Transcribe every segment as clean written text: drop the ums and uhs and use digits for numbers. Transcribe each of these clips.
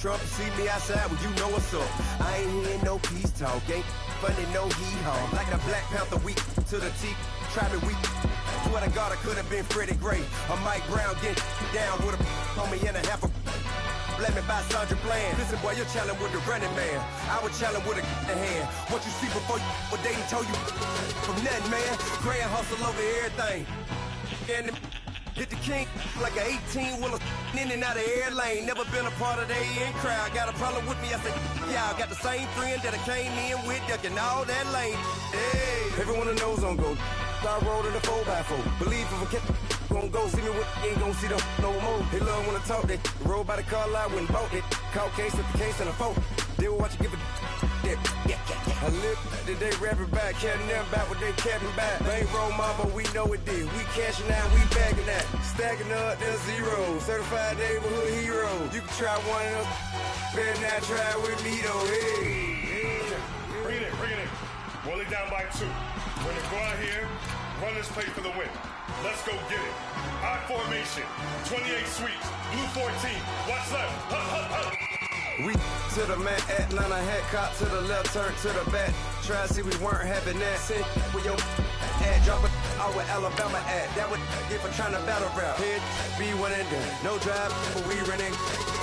Trump, see me outside, well, you know what's up. I ain't hearing no peace talk, ain't funny, no hee-haw. Like a Black Panther weak to the teeth, try me weak. Swear to God, I could have been Freddie Gray or Mike Brown getting down with a on me and a half a. Let me buy Sandra Bland. Listen, boy, you're challenging with the running man. I was challenging with a hand. What you see before you, what they done told you from nothing, man. Grand hustle over everything. And hit the king like an 18-wheeler in and out of air lane. Never been a part of the in crowd. Got a problem with me, I said, yeah, I got the same friend that I came in with, ducking all that lane. Hey, everyone that knows on go. I rolled in a 4x4. Believe if I kept gon' go see me with ain't gon' see them no more. They love when I talk, they roll by the car lot when bought it. Caught case at the case and a phone. They will watch you give a yeah. I live today rapping back, carrying them back what they capping back. They ain't roll mama, we know it did. We cashing out, we bagging that. Stacking up, there's zero. Certified neighborhood hero. You can try one of them, better not try with me though. Hey. Bring it in. Roll it down by 2. We're gonna go out here, run this play for the win. Let's go get it. I formation, 28 sweeps, blue 14. What's left? Hup. We to the man, Atlanta hat cop to the left, turn to the back. Try to see we weren't having that. Send with your ad, drop it out with Alabama at. That would get for trying to battle rap. Head, be one and done. No drive, but we running.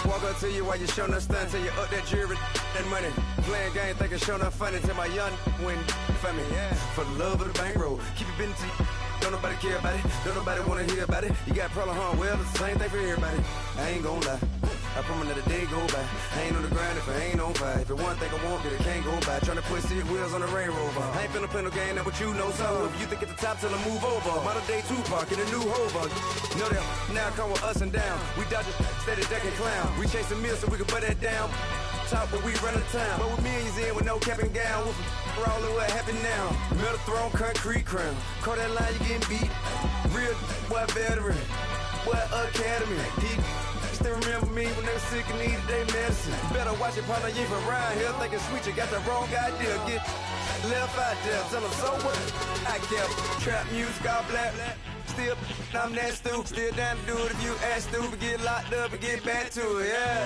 Walk up to you while you showing us stunts till you up that jury, that money. Playing game, thinking showing up funny till my young win for me. Yeah. For the love of the bankroll, keep it busy. Don't nobody care about it, don't nobody wanna hear about it. You got problem, huh? Well, it's the same thing for everybody. I ain't gon' lie, I promise that a day go by. I ain't on the grind if I ain't on fire. If it one thing I want, then it can't go by. Tryna put seat wheels on the Range Rover. I ain't finna play no game, that what you know. So if you think at the top till I move over, modern day Tupac in a new hover. Know that now come with us and down. We dodge it, steady ducking clown. We chasing meals so we can put that down. Top but we run the town. But with millions in with no cap and gown. We're all in what happened now. Metal throne, concrete crown. Call that line, you getting beat. Real boy veteran. Boy academy. He still remember me when they were sick and needed their medicine. Better watch it, partner, you ain't from around here thinking sweet. You got the wrong idea. Get left out there. Tell them so what I kept. Trap music, all black. Still, I'm that stupid. Still down to do it if you ask stupid. Get locked up and get back to it, yeah.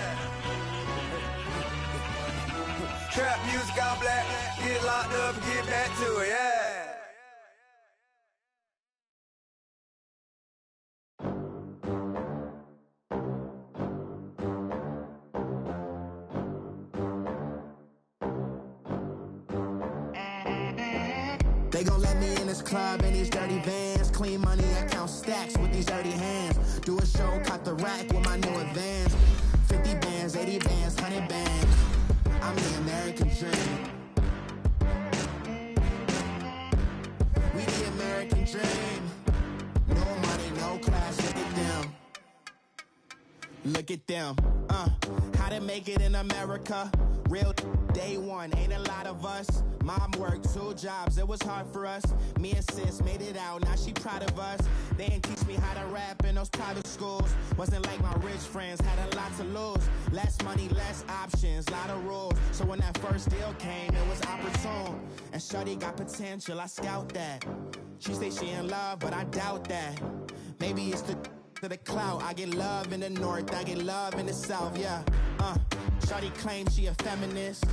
Trap music, all black. Get locked up and get back to it, yeah. They gon' let me in this club in these dirty vans. Clean money, I count stacks with these dirty hands. Do a show, cut the rack with my new advance. 50 bands, 80 bands, 100 bands. I'm the American dream. We the American dream. No money, no class, look at them. Look at them, how to make it in America. Real day one, ain't a lot of us. Mom worked 2 jobs, it was hard for us. Me and sis made it out, now she proud of us. They didn't teach me how to rap in those private schools. Wasn't like my rich friends, had a lot to lose. Less money, less options, lot of rules. So when that first deal came, it was opportune. And shorty got potential, I scout that. She say she in love, but I doubt that. Maybe it's to the clout. I get love in the north, I get love in the south, yeah. Shawty claims she a feminist,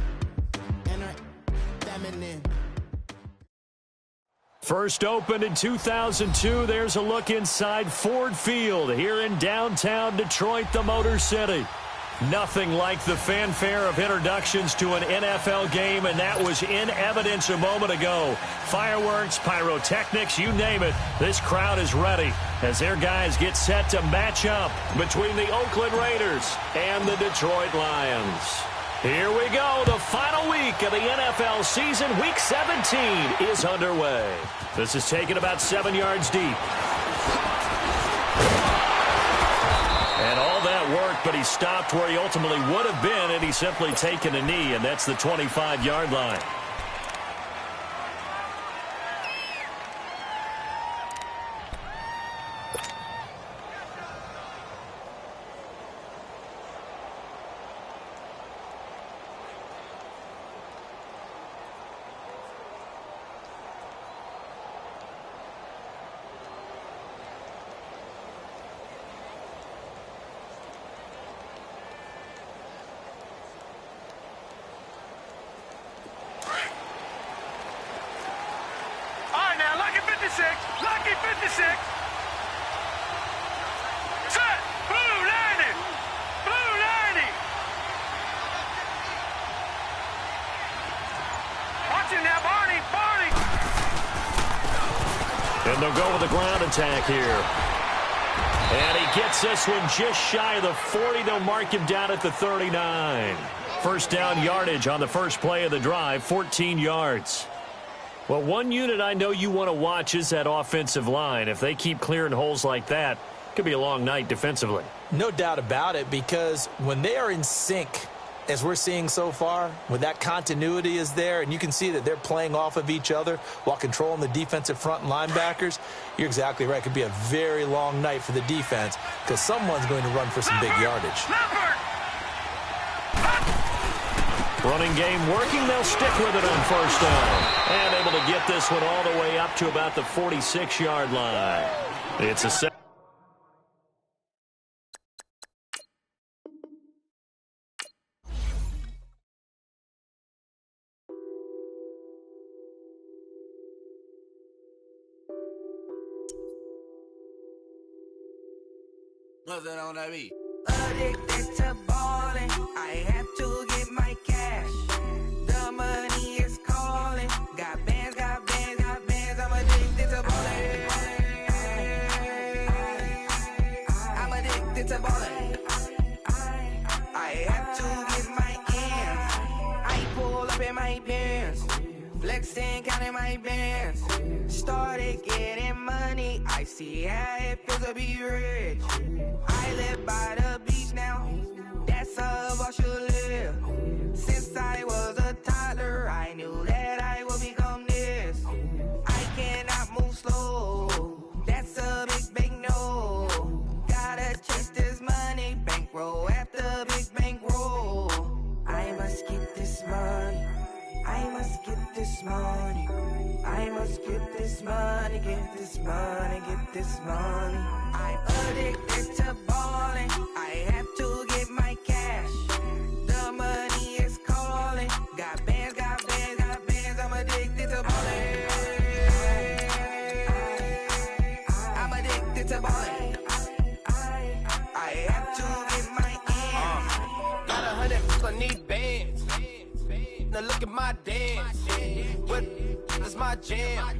and her feminine. First opened in 2002, there's a look inside Ford Field here in downtown Detroit, the Motor City. Nothing like the fanfare of introductions to an NFL game, and that was in evidence a moment ago. Fireworks, pyrotechnics, you name it. This crowd is ready as their guys get set to match up between the Oakland Raiders and the Detroit Lions. Here we go. The final week of the NFL season, Week 17, is underway. This is taken about 7 yards deep. And all that worked, but he stopped where he ultimately would have been had he simply taken a knee, and that's the 25-yard line. And they'll go with the ground attack here. And he gets this one just shy of the 40. They'll mark him down at the 39. First down yardage on the first play of the drive, 14 yards. Well, one unit I know you want to watch is that offensive line. If they keep clearing holes like that, it could be a long night defensively. No doubt about it, because when they are in sync, as we're seeing so far, when that continuity is there, and you can see that they're playing off of each other while controlling the defensive front and linebackers, you're exactly right. It could be a very long night for the defense because someone's going to run for some big yardage. Running game working. They'll stick with it on first down. And able to get this one all the way up to about the 46-yard line. It's a set. Nothing on that beat. Addicted to balling, I have to get my cash. The money is calling. Got bands, got bands, got bands. I'm addicted to balling. I'm addicted to balling. I have to get my ends. I pull up in my pants, flexing, counting my bands. Started getting money. I see how it feels to be rich. I live by the beach now, that's how I should live. Since I was a toddler, I knew that I would become this. I cannot move slow, that's a big no. Gotta chase this money, bankroll after big bankroll. I must get this money, I must get this money. I must get this money, get this money, get this money. I'm addicted to balling. I have to get my cash. The money is calling. Got bands, got bands, got bands. I'm addicted to balling. I'm addicted to balling. I have to get my ends. Got 100, I need bands. Now look at my dance. What is my jam?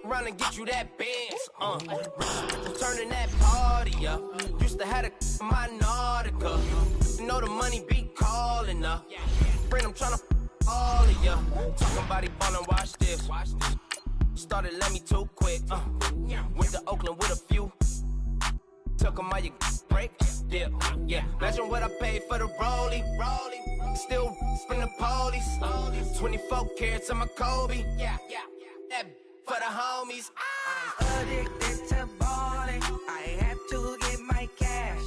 Run and get you that bands. Turning that party up. Used to have a my Nautica. You know the money be calling up. Friend, I'm tryna all of ya. Talking about he ballin', watch this. Started let me too quick. Went to Oakland with a few. Took 'em all you break. Dip. Yeah. Imagine what I paid for the rollie. Still from the police. 24 carats on my Kobe. Yeah. That for the homies. I'm addicted to balling. I have to get my cash.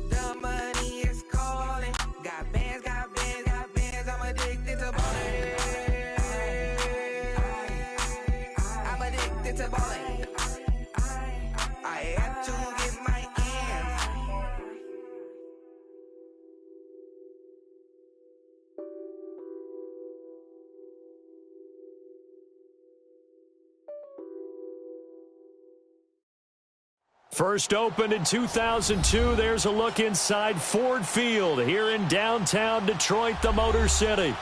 The money is calling. Got bands, got bands, got bands. I'm addicted to balling. I'm addicted to balling. I have to get my ends. First opened in 2002, there's a look inside Ford Field here in downtown Detroit, the Motor City.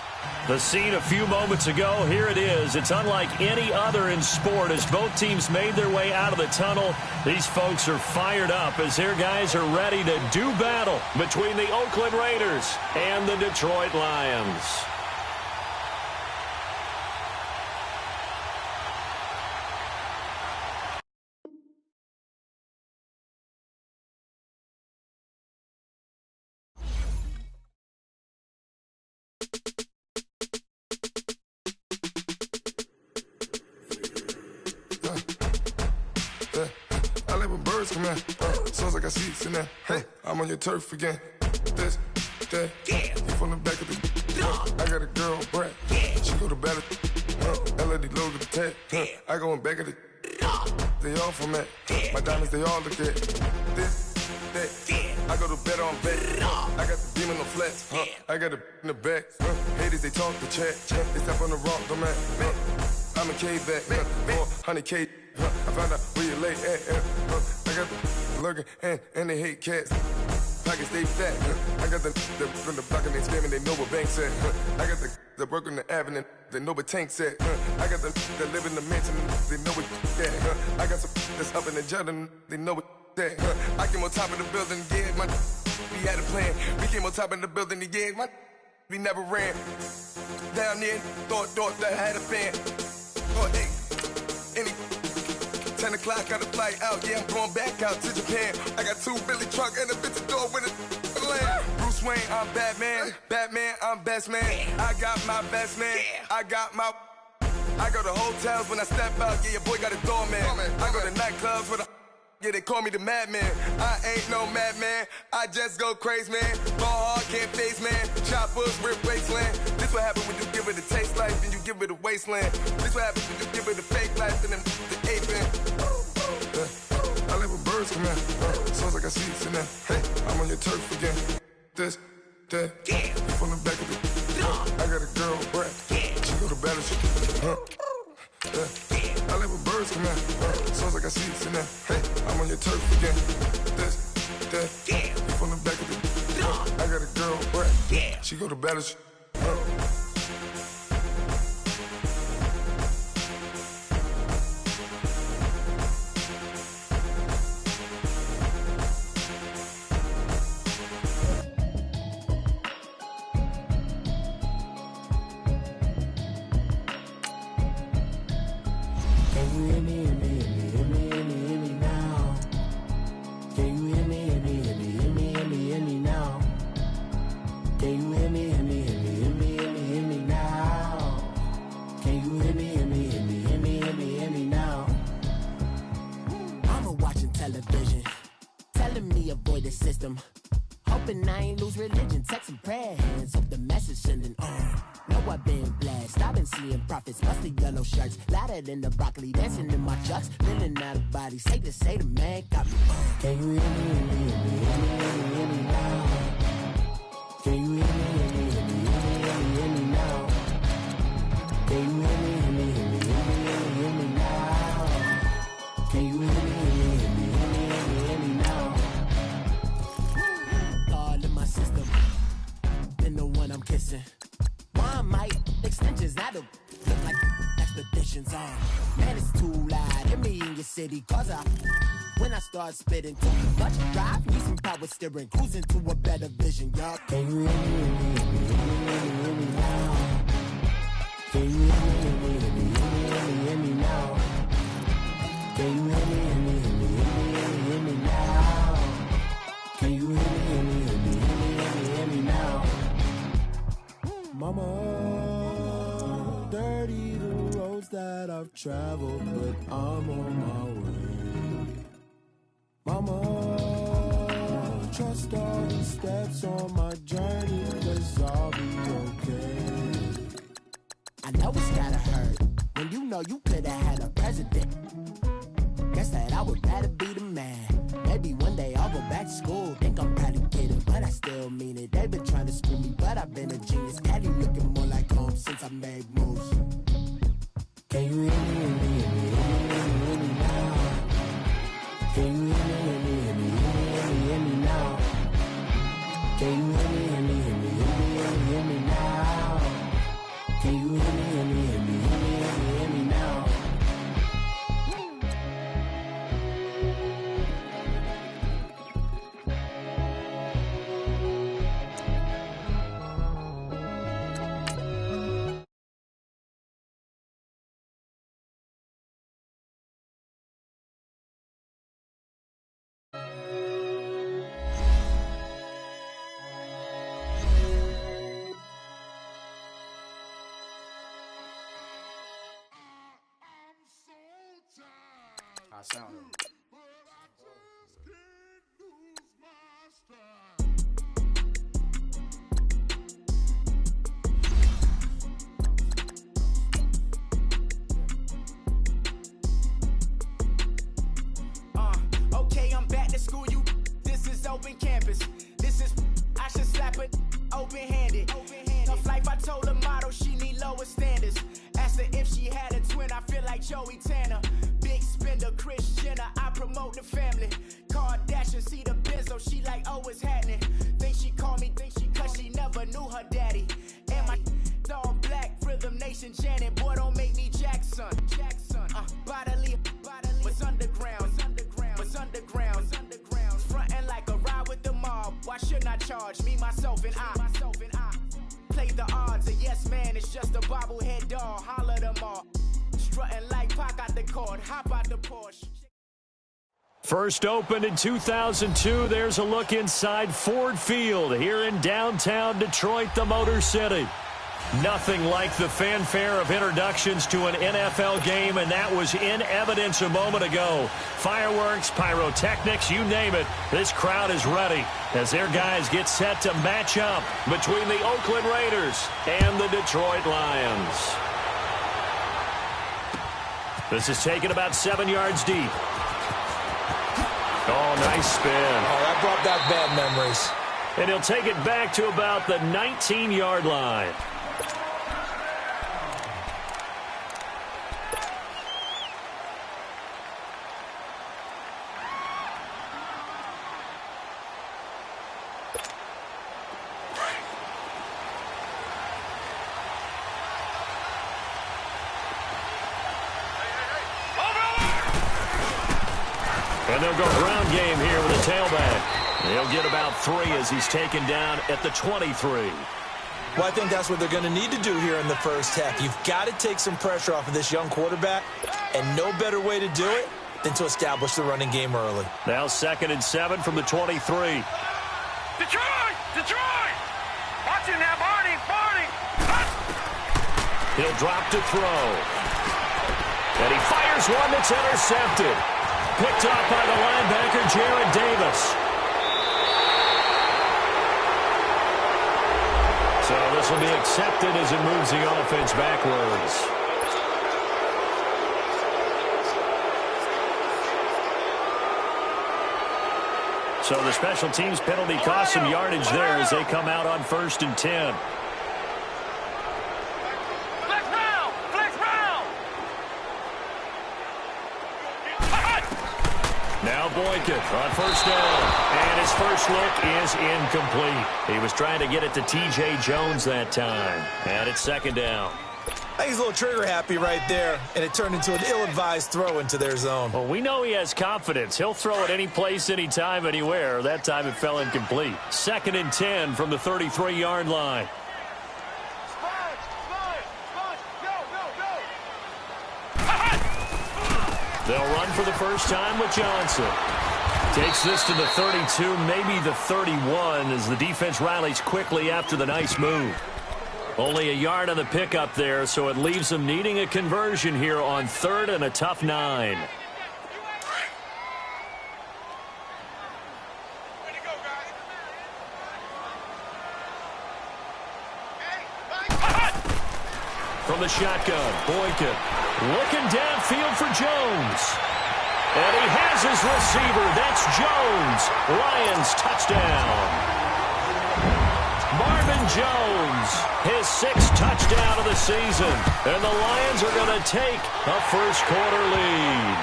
The scene a few moments ago, here it is. It's unlike any other in sport as both teams made their way out of the tunnel. These folks are fired up as their guys are ready to do battle between the Oakland Raiders and the Detroit Lions. I like when birds come in. Sounds like I see seats in there. Hey, I'm on your turf again. This, that, you from the back of the. I got a girl, Brad. She go to battle. LED logo the tag. I go in back of the. They all from that. My diamonds, they all look at. This, that. I go to bed on bed. I got the demon on flats. I got it in the back. Haters, they talk the chat. They step on the rock, don't man. I'm a cave back. 400K. I found out where you lay at. I got the lurking and they hate cats. pockets stay fat. I got the from the block and they scamming, they know what banks at. I got the work on the avenue, they know what tanks at. I got the that live in the mansion, they know what that. I got some that's up in the jungle, they know what that. I came on top of the building, yeah, my we had a plan. We came on top of the building, yeah, my we never ran. Down there, thought that I had a fan. Thought, hey, any 10 o'clock, got a flight out, yeah, I'm going back out to Japan. I got 2 Billy truck and a bitch door with a land. Bruce Wayne, I'm Batman. Batman, I'm best man. I got my best man. I go to hotels when I step out, yeah, your boy got a doorman. I go to nightclubs with a yeah, they call me the madman. I ain't no madman. I just go crazy, man. Ball hard, can't face, man. Choppers, rip wasteland. This what happen when you give it a taste life and you give it a wasteland. This what happen when you give it a fake life and then the ape in. I live with birds come out. Sounds like I see it in there. Hey, I'm on your turf again. This, that. You from the back of the. I got a girl, Brad. She go to battle. I live with birds come out. Sounds like I see it in there. Hey, I'm on your turf again. This, that. You from the back of the. I got a girl, Brad. She go to battle. In the broccoli, dancing in my chucks, feeling out of body. Say the man got me. Can you hear me, hear me now? Can you hear me now? Can you hear me now? Can you hear me now? All in my system, been the one I'm kissing. Why might extensions out of look like expeditions on? Man, it's too loud in me in your city. Cause when I start spitting too much drive, need some power steering, cruising to a better vision, y'all. Can you hear me now? Can you hear me now? Can you hear me now? Can you hear me now? Mama, dirty the roads that I've traveled, but I'm on my way. Mama, trust all the steps on my journey, 'cause I'll be okay. I know it's gotta hurt when you know you could've had a president. Guess that I would rather be the man. Maybe one day I'll go back to school. Think I'm probably kidding, but I still mean it. They've been trying to screw me, but I've been a genius. Caddy looking more like home since I made moves. Can you hear me now? Can you hear me now? Can you hear me now? Can you hear me now? I sound it. Okay, I'm back to school, you. This is open campus. This is, I should slap it open-handed. Tough life, I told her model she need lower standards. Asked her if she had a twin, I feel like Joey Tanner. Big spender, Chris Jenner, I promote the family. Kardashian, see the Benzo, she like, oh, what's happening? Think she call me, cause she never knew her daddy. And my all black, Rhythm Nation Janet. Boy, don't make me Jackson. Bodily, was underground. Frontin' like a ride with the mob. Why shouldn't I charge me, myself, and I? Play the odds, a yes man is just a bobblehead doll. Holler them all. Strutting like Pac out the court, hop out the Porsche. First opened in 2002, there's a look inside Ford Field here in downtown Detroit, the Motor City. Nothing like the fanfare of introductions to an NFL game, and that was in evidence a moment ago. Fireworks, pyrotechnics, you name it. This crowd is ready as their guys get set to match up between the Oakland Raiders and the Detroit Lions. This is taken about 7 yards deep. Oh, nice spin. Oh, that brought back bad memories. And he'll take it back to about the 19-yard line. And they'll go ground game here with a tailback. He'll get about 3 as he's taken down at the 23. Well, I think that's what they're going to need to do here in the first half. You've got to take some pressure off of this young quarterback, and no better way to do it than to establish the running game early. Now 2nd and 7 from the 23. Detroit! Watch it now, Barney! He'll drop to throw. And he fires one that's intercepted. Picked up by the linebacker, Jared Davis. So this will be accepted as it moves the offense backwards. So the special teams penalty cost some yardage there as they come out on 1st and 10. Now Boykin on 1st down. And his first look is incomplete. He was trying to get it to T.J. Jones that time. And it's 2nd down. I think he's a little trigger happy right there, and it turned into an ill-advised throw into their zone. Well, we know he has confidence. He'll throw it any place, anytime, anywhere. That time it fell incomplete. 2nd and 10 from the 33-yard line. They'll run for the first time with Johnson. Takes this to the 32, maybe the 31, as the defense rallies quickly after the nice move. Only a yard on the pickup there, so it leaves them needing a conversion here on 3rd and a tough 9. From the shotgun, Boykin looking downfield for Jones. And he has his receiver. That's Jones. Lions touchdown. Marvin Jones, his 6th touchdown of the season. And the Lions are going to take a first-quarter lead.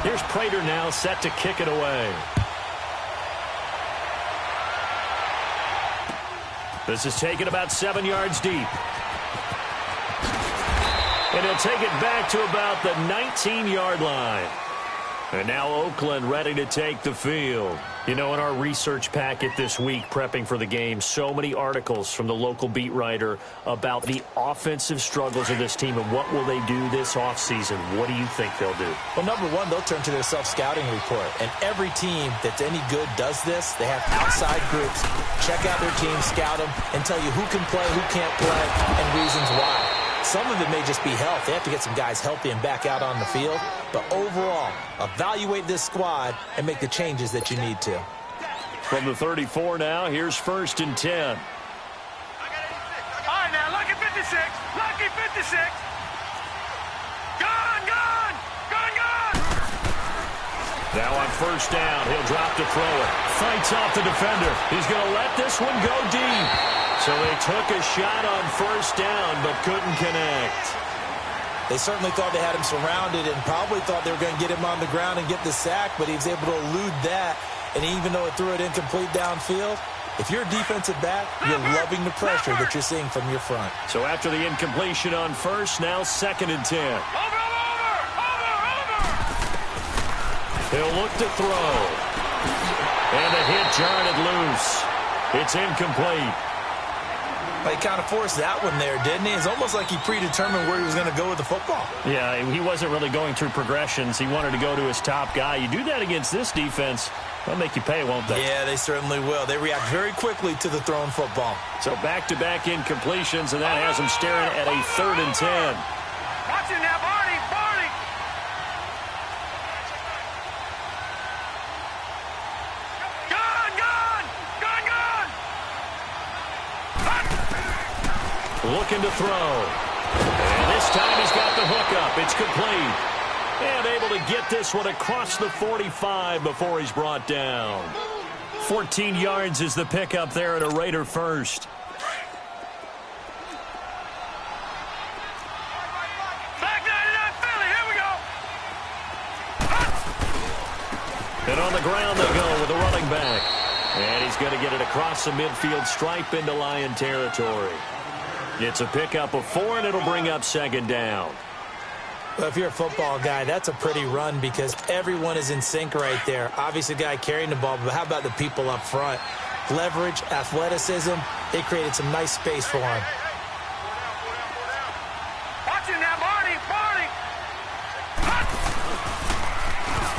Here's Prater now set to kick it away. This is taken about 7 yards deep. And he'll take it back to about the 19-yard line. And now Oakland ready to take the field. You know, in our research packet this week, prepping for the game, so many articles from the local beat writer about the offensive struggles of this team and what will they do this offseason. What do you think they'll do? Well, number one, they'll turn to their self-scouting report. And every team that's any good does this. They have outside groups. Check out their team, scout them, and tell you who can play, who can't play, and reasons why. Some of it may just be health. They have to get some guys healthy and back out on the field. But overall, evaluate this squad and make the changes that you need to. From the 34 now, here's 1st and 10. All right, now, lucky 56. Lucky 56. Gone. Now on 1st down, he'll drop to throw it. Fights off the defender. He's going to let this one go deep. So they took a shot on first down, but couldn't connect. They certainly thought they had him surrounded and probably thought they were going to get him on the ground and get the sack, but he was able to elude that. And even though it threw it incomplete downfield, if you're a defensive back, you're loving the pressure that you're seeing from your front. So after the incompletion on first, now 2nd and 10. He'll look to throw. And a hit jarred it loose. It's incomplete. He kind of forced that one there, didn't he? It's almost like he predetermined where he was going to go with the football. Yeah, he wasn't really going through progressions. He wanted to go to his top guy. You do that against this defense, they'll make you pay, won't they? Yeah, they certainly will. They react very quickly to the thrown football. So back-to-back incompletions, and that has him staring at a 3rd and 10. Watch it now, Barney, Barney. Looking to throw. And this time he's got the hook up. It's complete. And able to get this one across the 45 before he's brought down. 14 yards is the pickup there at a Raider first. Back 99 Philly, here we go. And on the ground they go with the running back. And he's going to get it across the midfield stripe into Lion territory. It's a pickup of 4, and it'll bring up 2nd down. Well, if you're a football guy, that's a pretty run because everyone is in sync right there. Obviously, the guy carrying the ball, but how about the people up front? Leverage, athleticism, they created some nice space for him. Watch it now, Barney, Barney.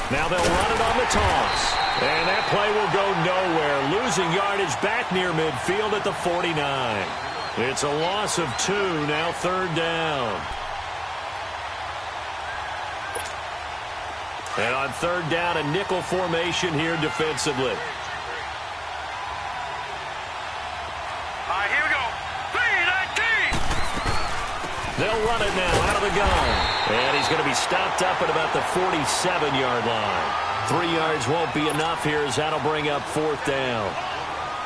Now they'll run it on the toss. And that play will go nowhere. Losing yardage back near midfield at the 49. It's a loss of 2, now 3rd down. And on 3rd down, a nickel formation here defensively. All right, here we go. 3-19. They'll run it now out of the gun. And he's going to be stopped up at about the 47-yard line. 3 yards won't be enough here as that'll bring up 4th down.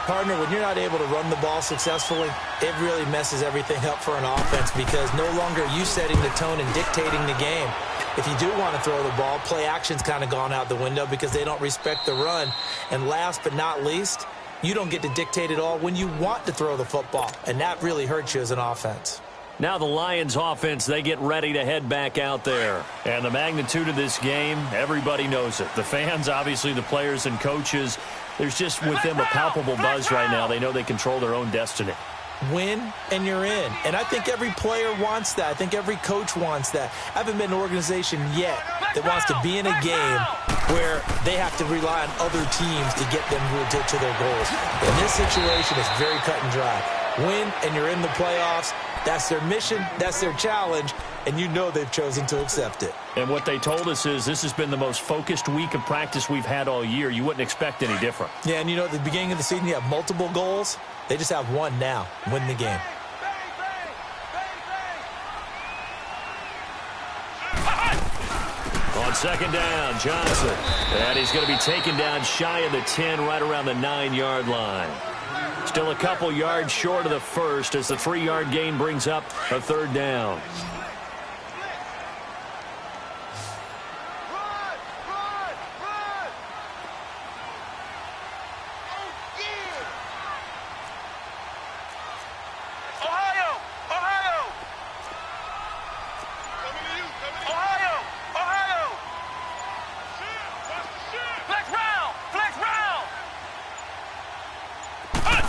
Partner, when you're not able to run the ball successfully, it really messes everything up for an offense because no longer are you setting the tone and dictating the game. If you do want to throw the ball, play action's kind of gone out the window because they don't respect the run. And last but not least, you don't get to dictate it all when you want to throw the football, and that really hurts you as an offense. Now the Lions offense, they get ready to head back out there. And the magnitude of this game, everybody knows it. The fans, obviously the players and coaches, there's just with them a palpable buzz right now. They know they control their own destiny. Win and you're in. And I think every player wants that. I think every coach wants that. I haven't been an organization yet that wants to be in a game where they have to rely on other teams to get them to their goals. In this situation, it's very cut and dry. Win and you're in the playoffs. That's their mission. That's their challenge. And you know they've chosen to accept it. And what they told us is this has been the most focused week of practice we've had all year. You wouldn't expect any different. Yeah, and you know at the beginning of the season you have multiple goals. They just have one now. Win the game. On 2nd down, Johnson. And he's going to be taken down shy of the 10, right around the 9-yard line. Still a couple yards short of the first as the 3-yard gain brings up a 3rd down.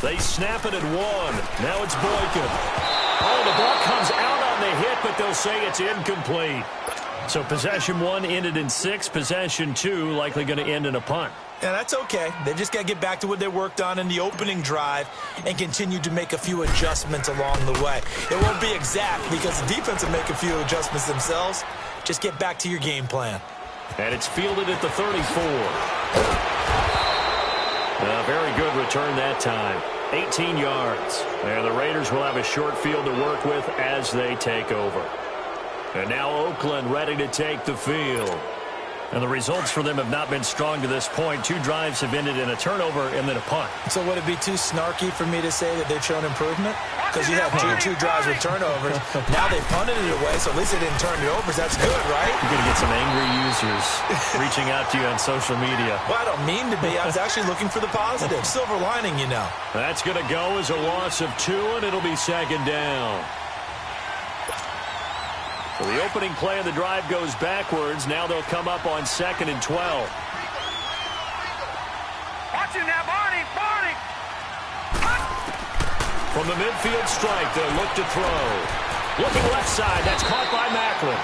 They snap it at 1. Now it's Boykin. Oh, the ball comes out on the hit, but they'll say it's incomplete. So possession 1 ended in 6. Possession 2 likely going to end in a punt. Yeah, that's okay. They've just got to get back to what they worked on in the opening drive and continue to make a few adjustments along the way. It won't be exact because the defense will make a few adjustments themselves. Just get back to your game plan. And it's fielded at the 34. A very good return that time. 18 yards. And the Raiders will have a short field to work with as they take over. And now Oakland ready to take the field. And the results for them have not been strong to this point. 2 drives have ended in a turnover and then a punt. So would it be too snarky for me to say that they've shown improvement? Because you have two drives with turnovers. Now they punted it away, so at least they didn't turn it over. So that's good, right? You're going to get some angry users reaching out to you on social media. Well, I don't mean to be. I was actually looking for the positive. Silver lining, you know. That's going to go as a loss of 2, and it'll be second down. So the opening play of the drive goes backwards. Now they'll come up on 2nd and 12. Watch him now, Barney! Barney! From the midfield strike, they'll look to throw. Looking left side, that's caught by Macklin.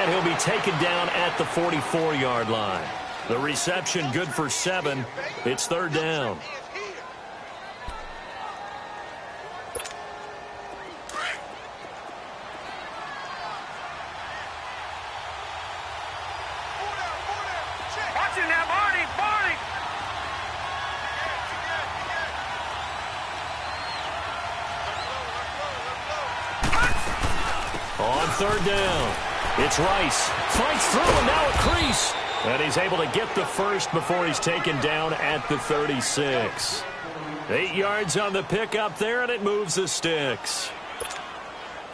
And he'll be taken down at the 44-yard line. The reception good for 7. It's 3rd down. Watch him now, Barney! Barney! On 3rd down, it's Rice. Fights through and now a crease. And he's able to get the first before he's taken down at the 36. 8 yards on the pickup there, and it moves the sticks.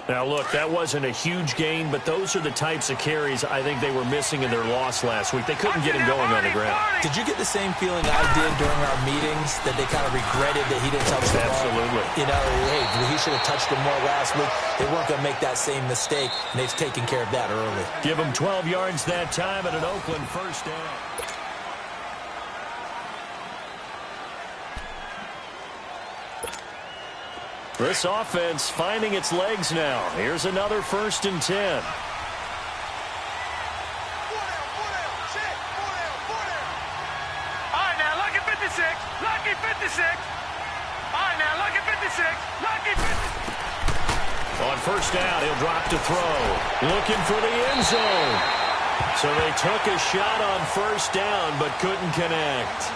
Now, look, that wasn't a huge gain, but those are the types of carries I think they were missing in their loss last week. They couldn't get him going on the ground. Did you get the same feeling I did during our meetings, that they kind of regretted that he didn't touch the ball? Absolutely. You know, hey, he should have touched him more last week. They weren't going to make that same mistake, and they've taken care of that early. Give him 12 yards that time at an Oakland first down. This offense finding its legs now. Here's another 1st and 10. All right, now, lucky 56. Lucky 56. All right, now, lucky 56. Lucky 56. On 1st down, he'll drop to throw. Looking for the end zone. So they took a shot on 1st down, but couldn't connect.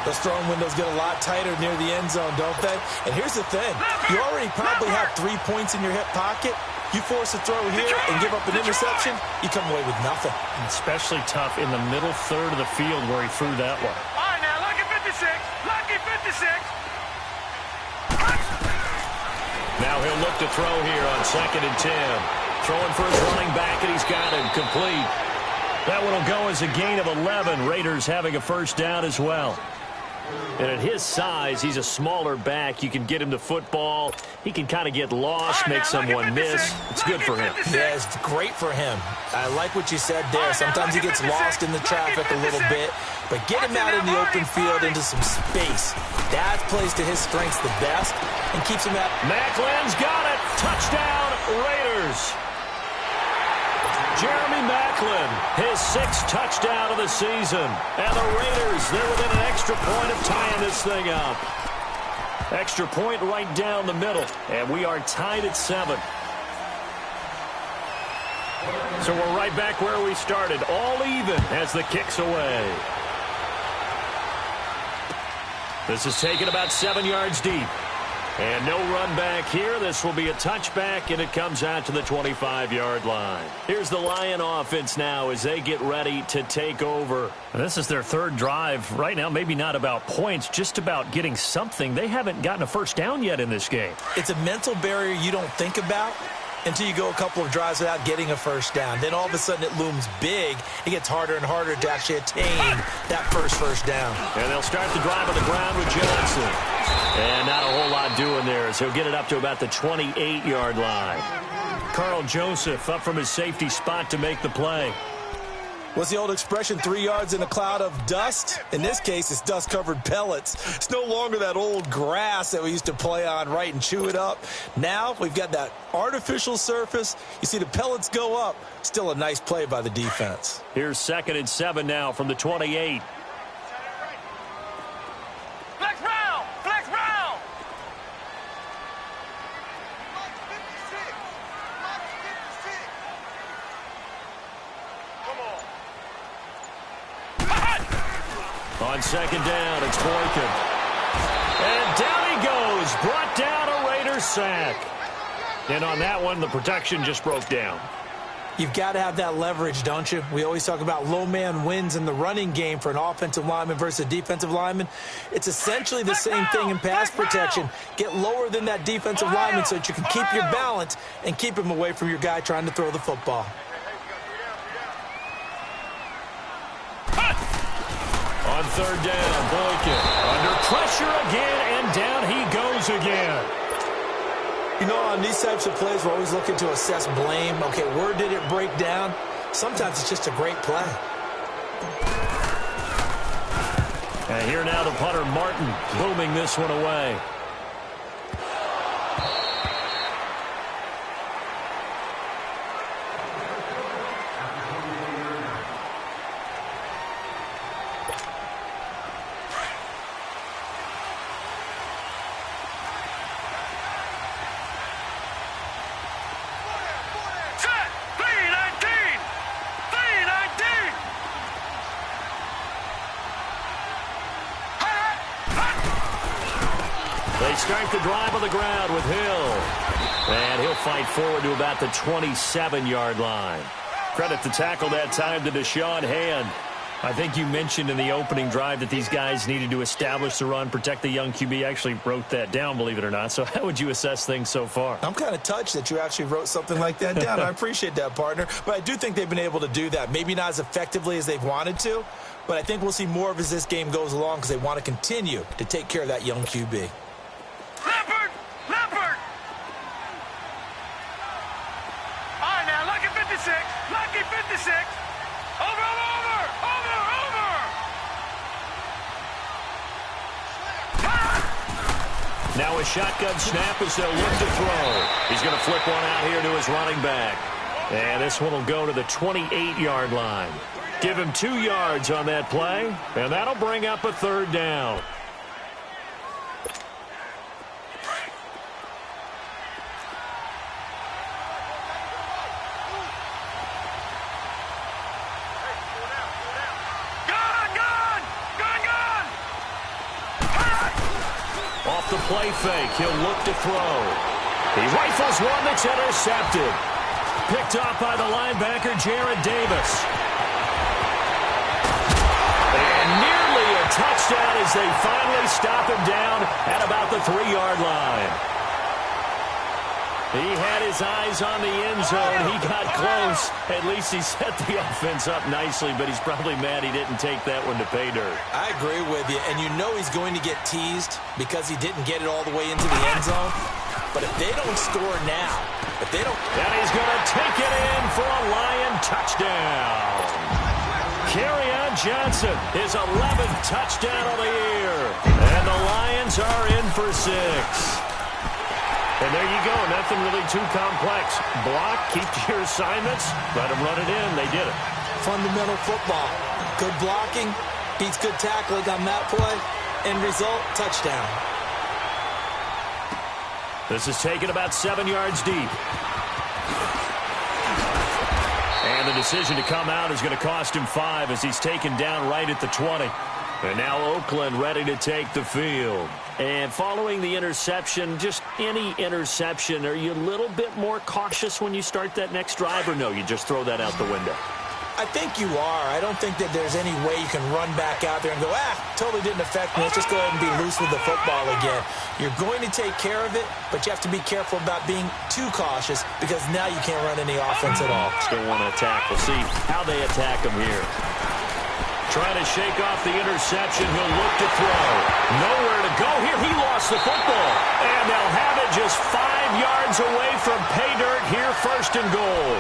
Those throwing windows get a lot tighter near the end zone, don't they? And here's the thing. You already probably have 3 points in your hip pocket. You force a throw here and give up an interception, you come away with nothing. And especially tough in the middle third of the field where he threw that one. All right, now, lucky 56. Lucky 56. Now he'll look to throw here on 2nd and 10. Throwing for his running back, and he's got him complete. That one will go as a gain of 11. Raiders having a 1st down as well. And at his size, he's a smaller back. You can get him the football. He can kind of get lost, make someone miss. It's good for him. Yeah, it's great for him. I like what you said there. Sometimes he gets lost in the traffic a little bit, but get him out in the open field into some space. That plays to his strengths the best and keeps him out. Macklin's got it. Touchdown, Raiders. Jeremy Macklin, his 6th touchdown of the season. And the Raiders, they're within an extra point of tying this thing up. Extra point right down the middle. And we are tied at 7. So we're right back where we started. All even as the kick's away. This is taken about 7 yards deep. And no run back here. This will be a touchback, and it comes out to the 25-yard line. Here's the Lion offense now as they get ready to take over. And this is their 3rd drive. Right now, maybe not about points, just about getting something. They haven't gotten a 1st down yet in this game. It's a mental barrier you don't think about until you go a couple of drives without getting a 1st down. Then all of a sudden it looms big. It gets harder and harder to actually attain that first down. And they'll start the drive on the ground with Johnson. And not a whole lot doing there, so he'll get it up to about the 28-yard line. Carl Joseph up from his safety spot to make the play. What's the old expression, 3 yards in a cloud of dust? In this case, it's dust-covered pellets. It's no longer that old grass that we used to play on, right, and chew it up. Now we've got that artificial surface. You see the pellets go up. Still a nice play by the defense. Here's 2nd and 7 now from the 28. Flex round! Flex round! Come on. On 2nd down, it's Boykin. And down he goes. Brought down a Raiders sack. And on that one, the protection just broke down. You've got to have that leverage, don't you? We always talk about low man wins in the running game for an offensive lineman versus a defensive lineman. It's essentially the same thing in pass protection. Get lower than that defensive lineman so that you can keep your balance and keep him away from your guy trying to throw the football. On third down, Boykin under pressure again, and down he goes again. You know, on these types of plays, we're always looking to assess blame. Okay, where did it break down? Sometimes it's just a great play. And here now the punter, Martin, booming this one away. They start the drive on the ground with Hill. And he'll fight forward to about the 27-yard line. Credit the tackle that time to Deshaun Hand. I think you mentioned in the opening drive that these guys needed to establish the run, protect the young QB. I actually wrote that down, believe it or not. So how would you assess things so far? I'm kind of touched that you actually wrote something like that down. I appreciate that, partner. But I do think they've been able to do that. Maybe not as effectively as they've wanted to, but I think we'll see more of as this game goes along because they want to continue to take care of that young QB. Leopard! Leopard! All right, now, lucky 56. Lucky 56. Over, over, over, over. Now a shotgun snap as they'll look to throw. He's going to flip one out here to his running back. And this one will go to the 28-yard line. Give him 2 yards on that play, and that'll bring up a third down. Off the play fake, he'll look to throw. He rifles one that's intercepted. Picked off by the linebacker, Jared Davis. And nearly a touchdown as they finally stop him down at about the 3-yard line. He had his eyes on the end zone. He got close. At least he set the offense up nicely, but he's probably mad he didn't take that one to pay dirt. I agree with you, and you know he's going to get teased because he didn't get it all the way into the end zone. But if they don't score now, if they don't... And he's going to take it in for a Lion touchdown. Kerryon Johnson, his 11th touchdown of the year. And the Lions are in for 6. And there you go. Nothing really too complex. Block, keep to your assignments, let them run it in. They did it. Fundamental football. Good blocking, beats good tackling on that play. End result, touchdown. This is taken about 7 yards deep. And the decision to come out is going to cost him 5 as he's taken down right at the 20. And now Oakland ready to take the field. And following the interception, just any interception, are you a little bit more cautious when you start that next drive, or no, you just throw that out the window? I think you are. I don't think that there's any way you can run back out there and go, totally didn't affect me. Let's just go ahead and be loose with the football again. You're going to take care of it, but you have to be careful about being too cautious because now you can't run any offense at all. Still want to attack. We'll see how they attack him here. Trying to shake off the interception. He'll look to throw. Nowhere to go here. He lost the football. And they'll have it just 5 yards away from pay dirt here, first and goal.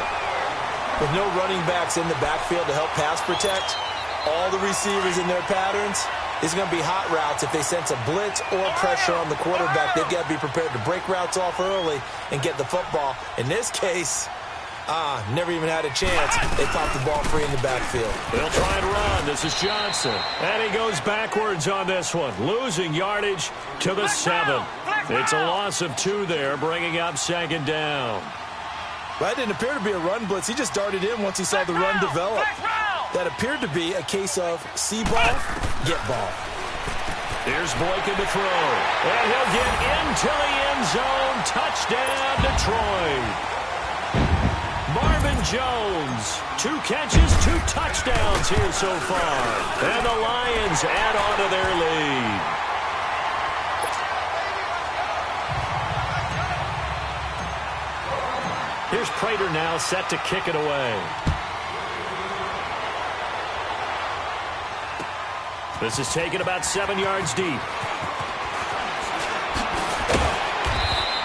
With no running backs in the backfield to help pass protect, all the receivers in their patterns, it's going to be hot routes. If they sense a blitz or pressure on the quarterback, they've got to be prepared to break routes off early and get the football. In this case, never even had a chance. They popped the ball free in the backfield. They'll try and run. This is Johnson. And he goes backwards on this one, losing yardage to the 7. It's a loss of 2 there, bringing up second down. That didn't appear to be a run blitz. He just darted in once he saw the run develop. That appeared to be a case of see ball, get ball. Here's Boykin to throw. And he'll get into the end zone. Touchdown, Detroit. Marvin Jones. 2 catches, 2 touchdowns here so far. And the Lions add on to their lead. Here's Prater now set to kick it away. This is taken about 7 yards deep.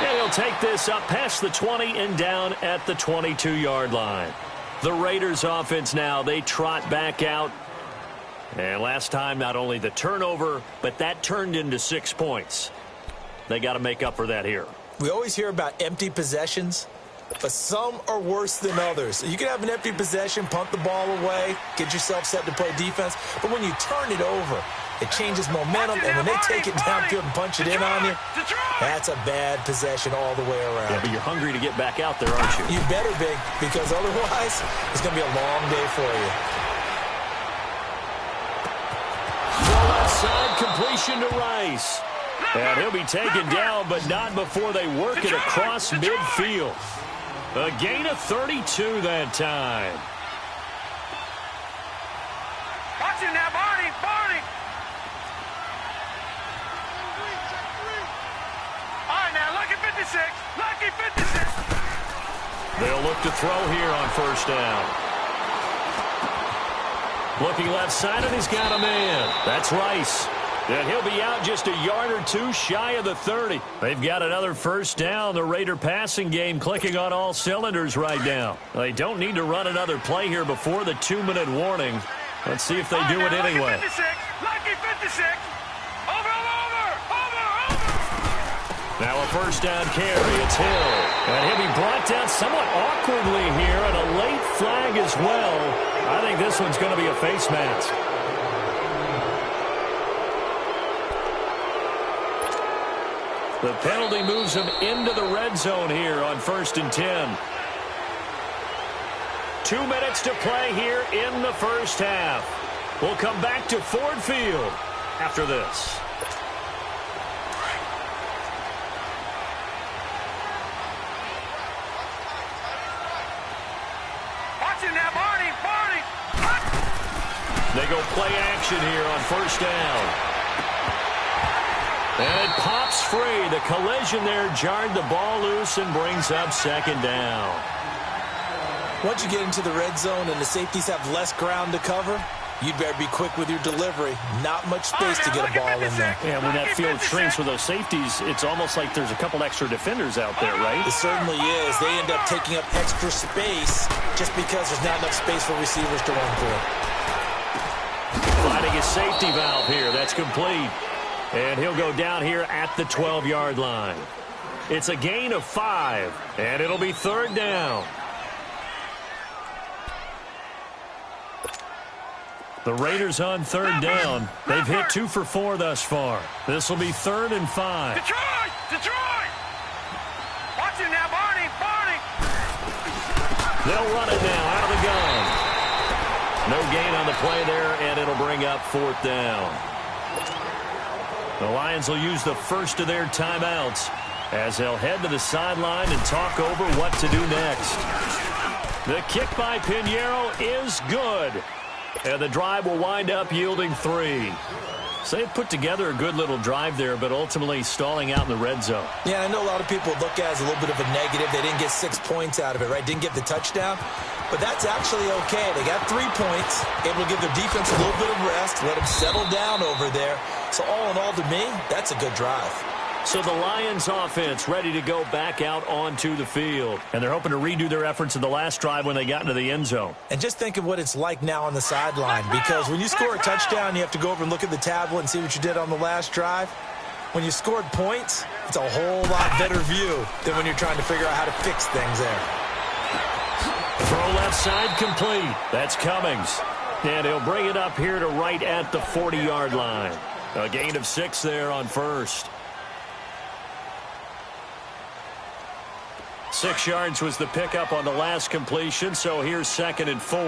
And he'll take this up past the 20 and down at the 22-yard line. The Raiders offense now, they trot back out. And last time, not only the turnover, but that turned into 6 points. They got to make up for that here. We always hear about empty possessions, but some are worse than others. You can have an empty possession, punt the ball away, get yourself set to play defense, but when you turn it over, it changes momentum, and when they take it downfield and punch it in on you, that's a bad possession all the way around. Yeah, but you're hungry to get back out there, aren't you? You better be, because otherwise, it's going to be a long day for you. Left side completion to Rice. And he'll be taken down, but not before they work it across midfield. A gain of 32 that time. Watch it now, Barney, Barney. All right, now, lucky 56, lucky 56. They'll look to throw here on first down. Looking left side, and he's got a man. That's Rice. And he'll be out just a yard or 2 shy of the 30. They've got another first down. The Raider passing game clicking on all cylinders right now. They don't need to run another play here before the 2-minute warning. Let's see if they do it anyway. Lucky 56. Over. Now a first down carry. It's Hill. And he'll be brought down somewhat awkwardly here, and a late flag as well. I think this one's going to be a face mask. The penalty moves him into the red zone here on 1st and 10. 2 minutes to play here in the first half. We'll come back to Ford Field after this. Watch it now, Barney. They go play action here on first down. And it pops free. The collision there jarred the ball loose and brings up second down. Once you get into the red zone and the safeties have less ground to cover, you'd better be quick with your delivery. Not much space to get a ball in there. Yeah, when that field shrinks with those safeties, it's almost like there's a couple extra defenders out there, right? It certainly is. They end up taking up extra space just because there's not enough space for receivers to run through. Finding his safety valve here. That's complete. And he'll go down here at the 12-yard line. It's a gain of 5, and it'll be third down. The Raiders on third down. They've hit 2 for 4 thus far. This will be 3rd and 5. Detroit! Watch it now, Barney. They'll run it now out of the gun. No gain on the play there, and it'll bring up 4th down. The Lions will use the first of their timeouts as they'll head to the sideline and talk over what to do next. The kick by Pinheiro is good. And the drive will wind up yielding 3. So they've put together a good little drive there, but ultimately stalling out in the red zone. Yeah, I know a lot of people look at it as a little bit of a negative. They didn't get 6 points out of it, right? Didn't get the touchdown. But that's actually okay. They got 3 points, able to give their defense a little bit of rest, let them settle down over there. So all in all, to me, that's a good drive. So the Lions offense ready to go back out onto the field. And they're hoping to redo their efforts in the last drive when they got into the end zone. And just think of what it's like now on the sideline, because when you score a touchdown, you have to go over and look at the tablet and see what you did on the last drive. When you scored points, it's a whole lot better view than when you're trying to figure out how to fix things there. Throw left side complete. That's Cummings. And he'll bring it up here to right at the 40-yard line. A gain of 6 there on first. 6 yards was the pickup on the last completion, so here's 2nd and 4.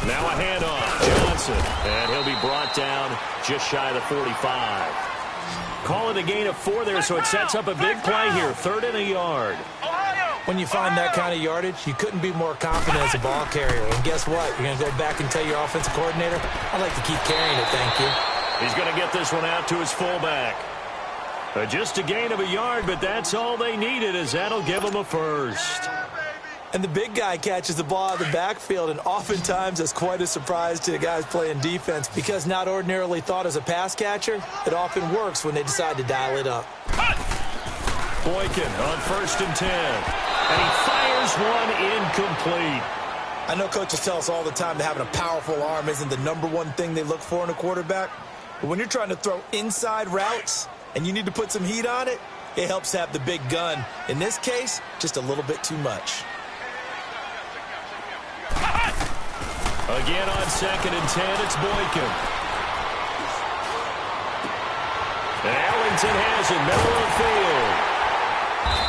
Now a handoff. Johnson. And he'll be brought down just shy of the 45. Call it a gain of 4 there, so it sets up a big play here. 3rd and a yard. When you find that kind of yardage, you couldn't be more confident as a ball carrier. And guess what? You're going to go back and tell your offensive coordinator, I'd like to keep carrying it, thank you. He's going to get this one out to his fullback. Just a gain of a yard, but that's all they needed, as that'll give them a first. And the big guy catches the ball out of the backfield, and oftentimes that's quite a surprise to the guys playing defense, because not ordinarily thought as a pass catcher, it often works when they decide to dial it up. Boykin on 1st and 10. And he fires one incomplete. I know coaches tell us all the time that having a powerful arm isn't the #1 thing they look for in a quarterback. But when you're trying to throw inside routes and you need to put some heat on it, it helps to have the big gun. In this case, just a little bit too much. Again on 2nd and 10, it's Boykin. Ellington has it, middle of the field.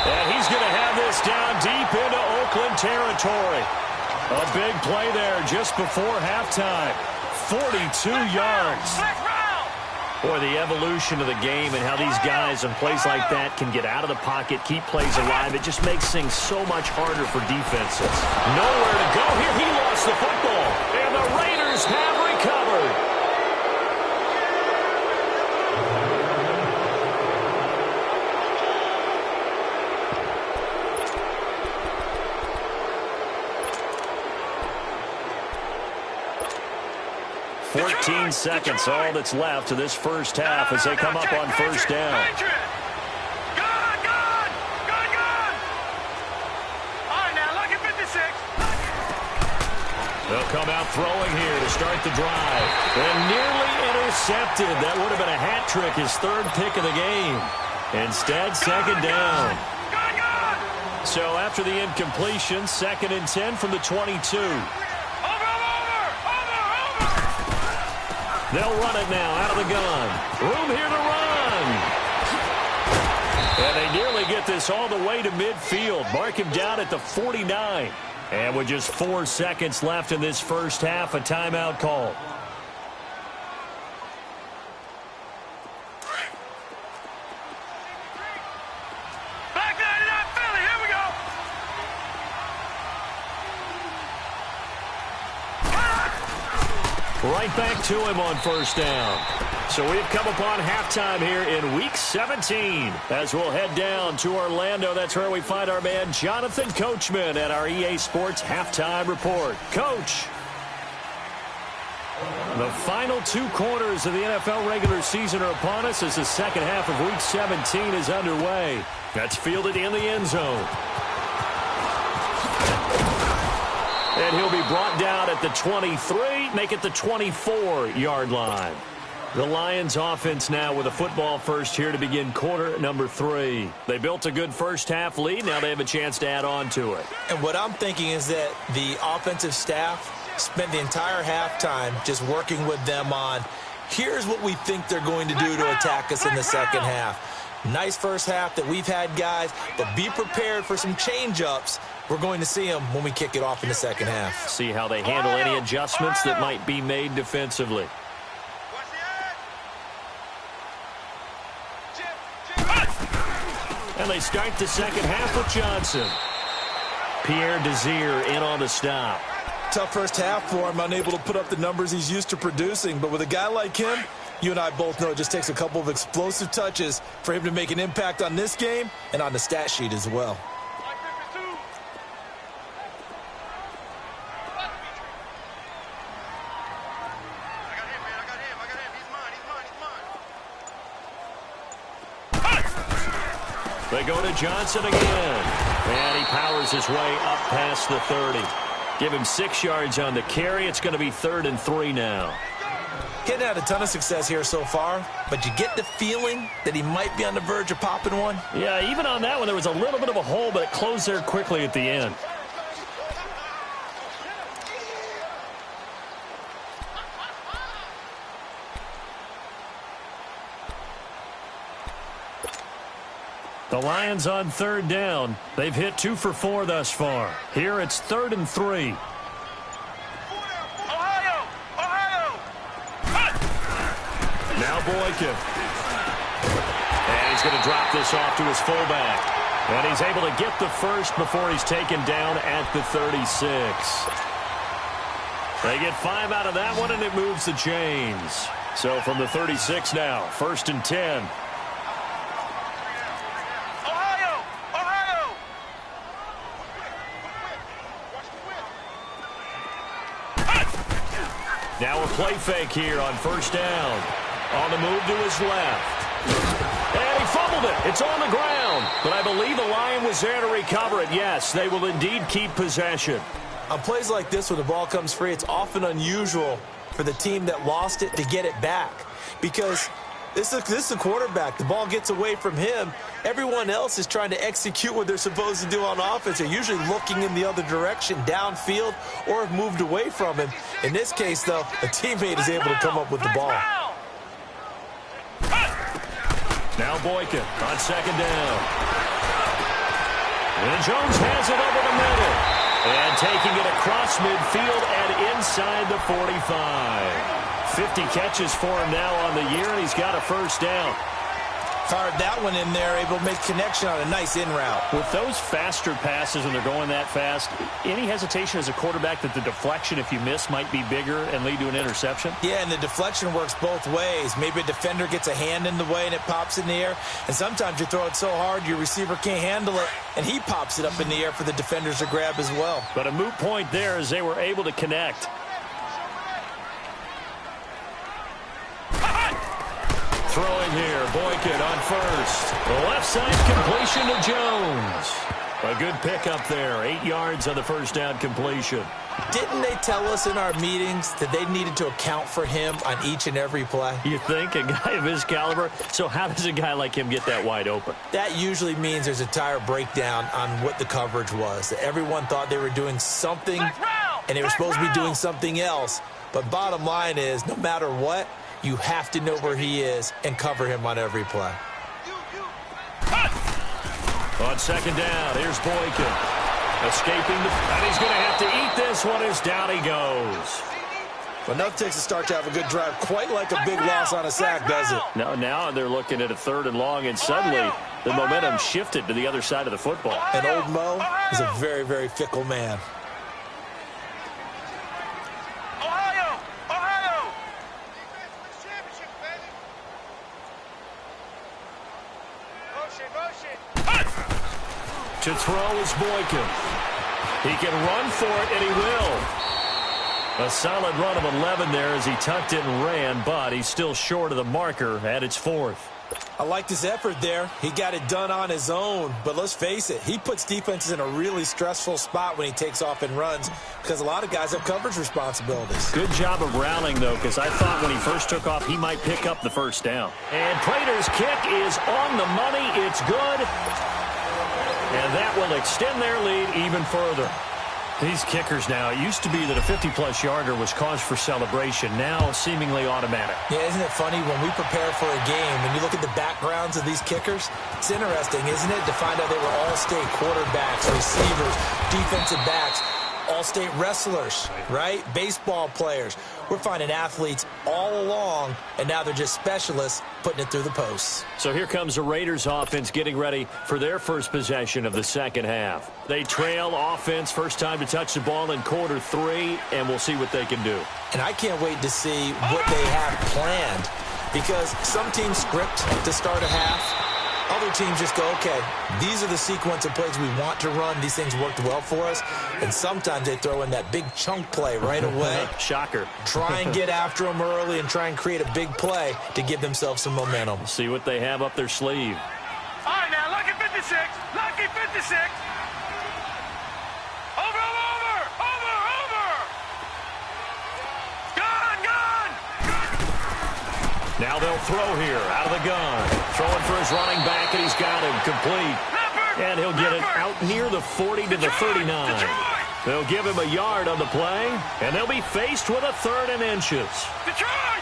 And he's going to have this down deep into Oakland territory. A big play there just before halftime. 42 yards. Boy, the evolution of the game and how these guys on plays like that can get out of the pocket, keep plays alive, it just makes things so much harder for defenses. Nowhere to go here. He lost the football. And the Raiders have recovered. Fourteen seconds, all that's left to this first half as they come up on 1st down. They'll come out throwing here to start the drive. And nearly intercepted. That would have been a hat trick, his 3rd pick of the game. Instead, 2nd down. So after the incompletion, 2nd and 10 from the 22. They'll run it now out of the gun. Room here to run. And they nearly get this all the way to midfield. Mark him down at the 49. And with just 4 seconds left in this first half, a timeout call. Right back to him on 1st down. So we've come upon halftime here in Week 17. As we'll head down to Orlando, that's where we find our man Jonathan Coachman at our EA Sports Halftime Report. Coach, the final 2 quarters of the NFL regular season are upon us as the second half of Week 17 is underway. That's fielded in the end zone. And he'll be brought down at the 23, make it the 24-yard line. The Lions offense now with a football first here to begin quarter number 3. They built a good first half lead. Now they have a chance to add on to it. And what I'm thinking is that the offensive staff spent the entire halftime just working with them on, here's what we think they're going to do to attack us in the second half. Nice first half that we've had, guys, but be prepared for some change-ups. We're going to see them when we kick it off in the second half. See how they handle any adjustments that might be made defensively. And they start the second half with Johnson. Pierre Desir in on the stop. Tough first half for him, unable to put up the numbers he's used to producing. But with a guy like him, you and I both know it just takes a couple of explosive touches for him to make an impact on this game and on the stat sheet as well. They go to Johnson again. And he powers his way up past the 30. Give him 6 yards on the carry. It's going to be 3rd and 3 now. He hadn't had a ton of success here so far, but you get the feeling that he might be on the verge of popping one. Yeah, even on that one, there was a little bit of a hole, but it closed there quickly at the end. The Lions on 3rd down. They've hit 2 for 4 thus far. Here it's 3rd and 3. Now Boykin. he's going to drop this off to his fullback. And he's able to get the first before he's taken down at the 36. They get 5 out of that one, and it moves the chains. So from the 36 now, 1st and 10. Ohio! Now a play fake here on 1st down. On the move to his left. And he fumbled it. It's on the ground. But I believe the Lion was there to recover it. Yes, they will indeed keep possession. On plays like this where the ball comes free, it's often unusual for the team that lost it to get it back. Because this is the quarterback. The ball gets away from him. Everyone else is trying to execute what they're supposed to do on offense. They're usually looking in the other direction, downfield, or have moved away from him. In this case, though, a teammate is able to come up with the ball. Now Boykin on 2nd down. And Jones has it over the middle. And taking it across midfield and inside the 45. 50 catches for him now on the year, and he's got a 1st down. Fired that one in there, able to make connection on a nice in route. With those faster passes when they're going that fast, any hesitation as a quarterback that the deflection, if you miss, might be bigger and lead to an interception? Yeah, and the deflection works both ways. Maybe a defender gets a hand in the way and it pops in the air. And sometimes you throw it so hard your receiver can't handle it, and he pops it up in the air for the defenders to grab as well. But a moot point there as they were able to connect. Throwing here, Boykin on 1st. The left side completion to Jones. A good pickup there, 8 yards on the 1st down completion. Didn't they tell us in our meetings that they needed to account for him on each and every play? You think? A guy of his caliber? So how does a guy like him get that wide open? That usually means there's a entire breakdown on what the coverage was. Everyone thought they were doing something, and they were supposed to be doing something else. But bottom line is, no matter what, you have to know where he is and cover him on every play. On 2nd down, here's Boykin. Escaping, and he's going to have to eat this one as down he goes. Well, enough takes a start to have a good drive. Quite like a big loss on a sack, does it? Now they're looking at a 3rd and long, and suddenly the momentum shifted to the other side of the football. And old Mo is a very, very fickle man. To throw is Boykin. He can run for it, and he will. A solid run of 11 there as he tucked it and ran, but he's still short of the marker at its 4th. I liked his effort there. He got it done on his own. But let's face it, he puts defenses in a really stressful spot when he takes off and runs because a lot of guys have coverage responsibilities. Good job of rallying, though, because I thought when he first took off, he might pick up the 1st down. And Prater's kick is on the money. It's good. And that will extend their lead even further. These kickers now, it used to be that a 50-plus yarder was cause for celebration. Now seemingly automatic. Yeah, isn't it funny when we prepare for a game, when you look at the backgrounds of these kickers, it's interesting, isn't it, to find out they were all-state quarterbacks, receivers, defensive backs, all-state wrestlers, right? Baseball players. We're finding athletes all along, and now they're just specialists putting it through the posts. So here comes the Raiders offense getting ready for their first possession of the 2nd half. They trail offense, first time to touch the ball in quarter 3, and we'll see what they can do. And I can't wait to see what they have planned, because some teams script to start a half. Other teams just go, okay, these are the sequence of plays we want to run. These things worked well for us. And sometimes they throw in that big chunk play right away. Shocker. Try and get after them early and try and create a big play to give themselves some momentum. See what they have up their sleeve. All right, now, lucky 56. Lucky 56. Over. Gun. Now they'll throw here out of the gun. Throwing for his running back, and he's got him complete. And he'll get it out near the 40 to the 39. They'll give him a yard on the play, and they'll be faced with a 3rd and inches. Detroit!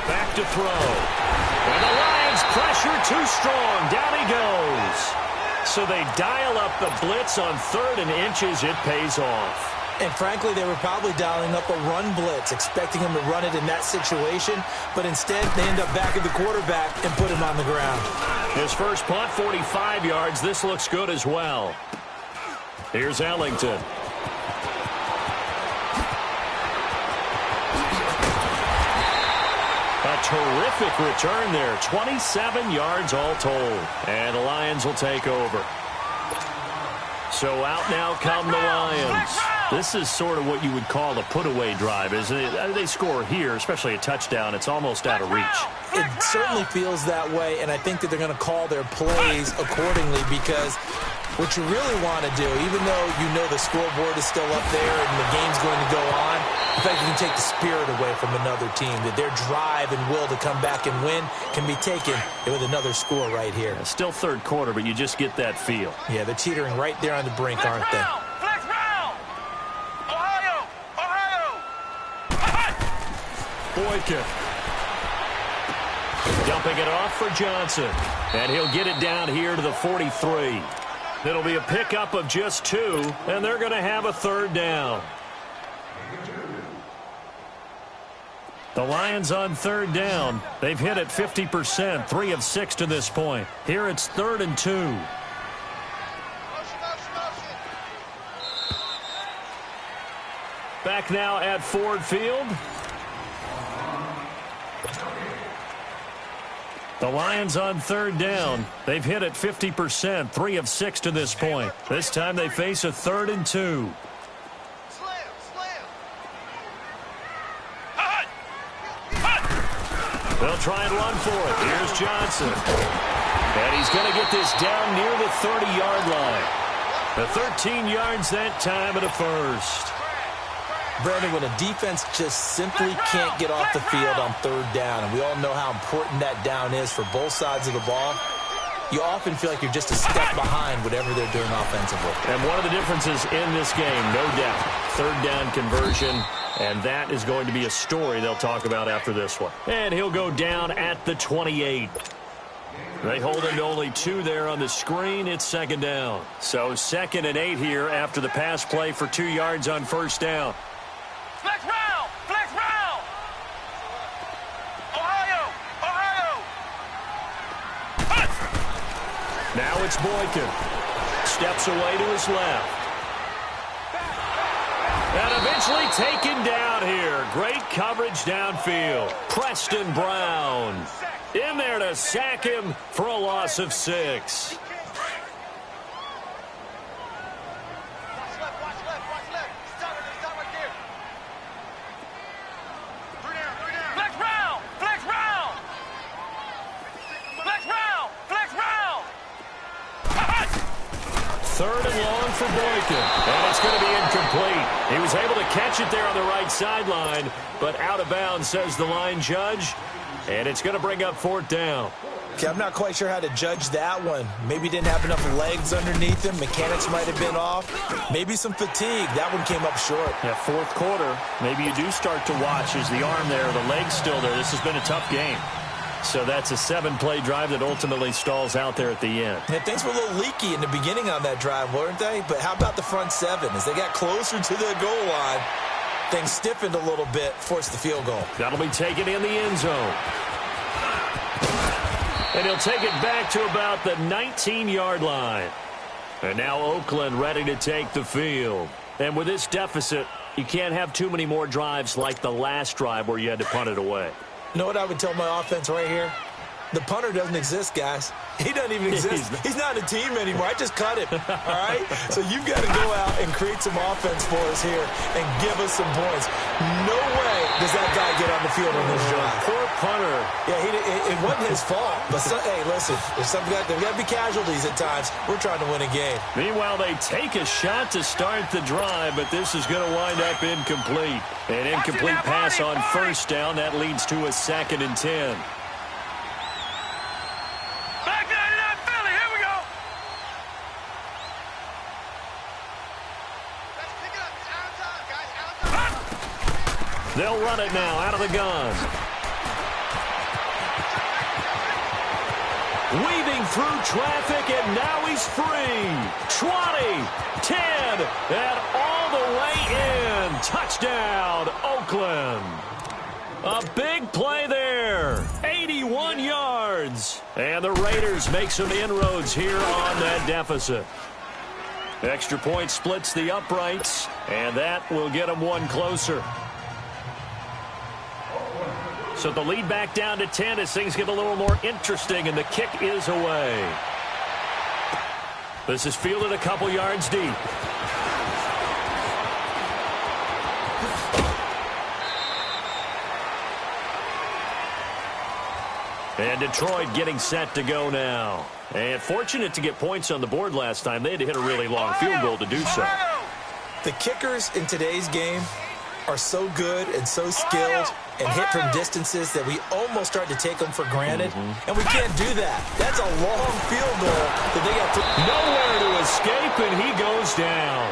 Back to throw. And the Lions pressure too strong. Down he goes. So they dial up the blitz on 3rd and inches. It pays off. And frankly, they were probably dialing up a run blitz, expecting him to run it in that situation, but instead they end up back at the quarterback and put him on the ground. His first punt, 45 yards. This looks good as well. Here's Ellington. A terrific return there. 27 yards all told. And the Lions will take over. So out now come the Lions. This is sort of what you would call a put-away drive, isn't it? They score here, especially a touchdown. It's almost out of reach. It certainly feels that way, and I think that they're going to call their plays accordingly because what you really want to do, even though you know the scoreboard is still up there and the game's going to go on, in fact, you can take the spirit away from another team, that their drive and will to come back and win can be taken with another score right here. Yeah, still third quarter, but you just get that feel. Yeah, they're teetering right there on the brink, aren't they? Flex round! Ohio! Boykin. Dumping it off for Johnson. And he'll get it down here to the 43. It'll be a pickup of just 2, and they're going to have a third down. The Lions on third down. They've hit it 50%, 3 of 6 to this point. Here it's 3rd and 2. Back now at Ford Field. The Lions on third down. They've hit it 50%, 3 of 6 to this point. This time they face a 3rd and 2. They'll try and run for it. Here's Johnson. And he's going to get this down near the 30-yard line. The 13 yards that time and a first. Brandon, when a defense just simply can't get off the field on third down, and we all know how important that down is for both sides of the ball, you often feel like you're just a step behind whatever they're doing offensively. And one of the differences in this game, no doubt, third down conversion, and that is going to be a story they'll talk about after this one. And he'll go down at the 28. They hold him to only 2 there on the screen. It's 2nd down. So 2nd and 8 here after the pass play for 2 yards on first down. Flex round! Flex round! Ohio! Now it's Boykin. Steps away to his left. And eventually taken down here. Great coverage downfield. Preston Brown in there to sack him for a loss of 6. Third and long for Boykin. And it's going to be incomplete. He was able to catch it there on the right sideline, but out of bounds, says the line judge. And it's going to bring up 4th down. Okay, I'm not quite sure how to judge that one. Maybe didn't have enough legs underneath him. Mechanics might have been off. Maybe some fatigue. That one came up short. Yeah, 4th quarter. Maybe you do start to watch as the arm there, the leg's still there. This has been a tough game. So that's a 7-play drive that ultimately stalls out there at the end. Yeah, things were a little leaky in the beginning on that drive, weren't they? But how about the front 7? As they got closer to the goal line, things stiffened a little bit, forced the field goal. That'll be taken in the end zone. And he'll take it back to about the 19-yard line. And now Oakland ready to take the field. And with this deficit, you can't have too many more drives like the last drive where you had to punt it away. You know what I would tell my offense right here? The punter doesn't exist, guys. He doesn't even exist. He's not a team anymore. I just cut him, all right? So you've got to go out and create some offense for us here and give us some points. No way does that guy get on the field on this drive. Poor punter. Yeah, it wasn't his fault. But, hey, listen, there's got to be casualties at times. We're trying to win a game. Meanwhile, they take a shot to start the drive, but this is going to wind up incomplete. An incomplete pass on first down. That leads to a 2nd and 10. They'll run it now out of the gun. weaving through traffic, and now he's free. 20, 10, and all the way in. Touchdown, Oakland. A big play there. 81 yards. And the Raiders make some inroads here on that deficit. Extra point splits the uprights, and that will get them one closer. So the lead back down to 10 as things get a little more interesting, and the kick is away. This is fielded a couple yards deep. And Detroit getting set to go now. And fortunate to get points on the board last time. They had to hit a really long field goal to do so. The kickers in today's game are so good and so skilled and hit from distances that we almost start to take them for granted. And we can't do that. That's a long field goal that they got to... Nowhere to escape, and he goes down.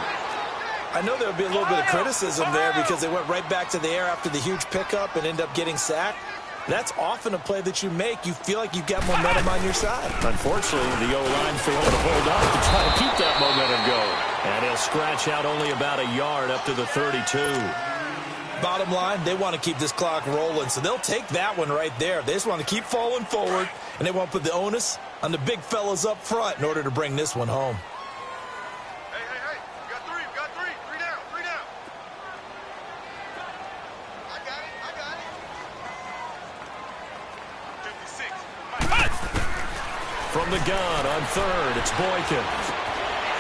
I know there would be a little bit of criticism there because they went right back to the air after the huge pickup and ended up getting sacked. That's often a play that you make. You feel like you've got momentum on your side. Unfortunately, the O-line failed to hold up to try to keep that momentum going. And he'll scratch out only about a yard up to the 32. Bottom line, they want to keep this clock rolling, so they'll take that one right there. They just want to keep falling forward, and they want to put the onus on the big fellas up front in order to bring this one home. Hey, you got three, three down. I got it. 56. From the gun on third, it's Boykin.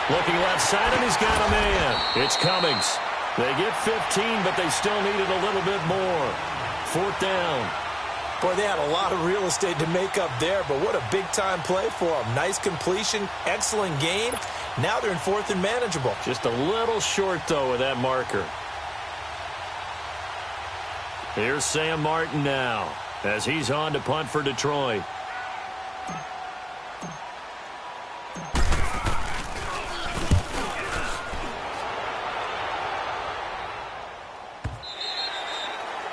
Looking left side, and he's got a man. It's Cummings. They get 15, but they still needed a little bit more. Fourth down. Boy, they had a lot of real estate to make up there, but what a big-time play for them. Nice completion, excellent gain. Now they're in fourth and manageable. Just a little short, though, with that marker. Here's Sam Martin now as he's on to punt for Detroit.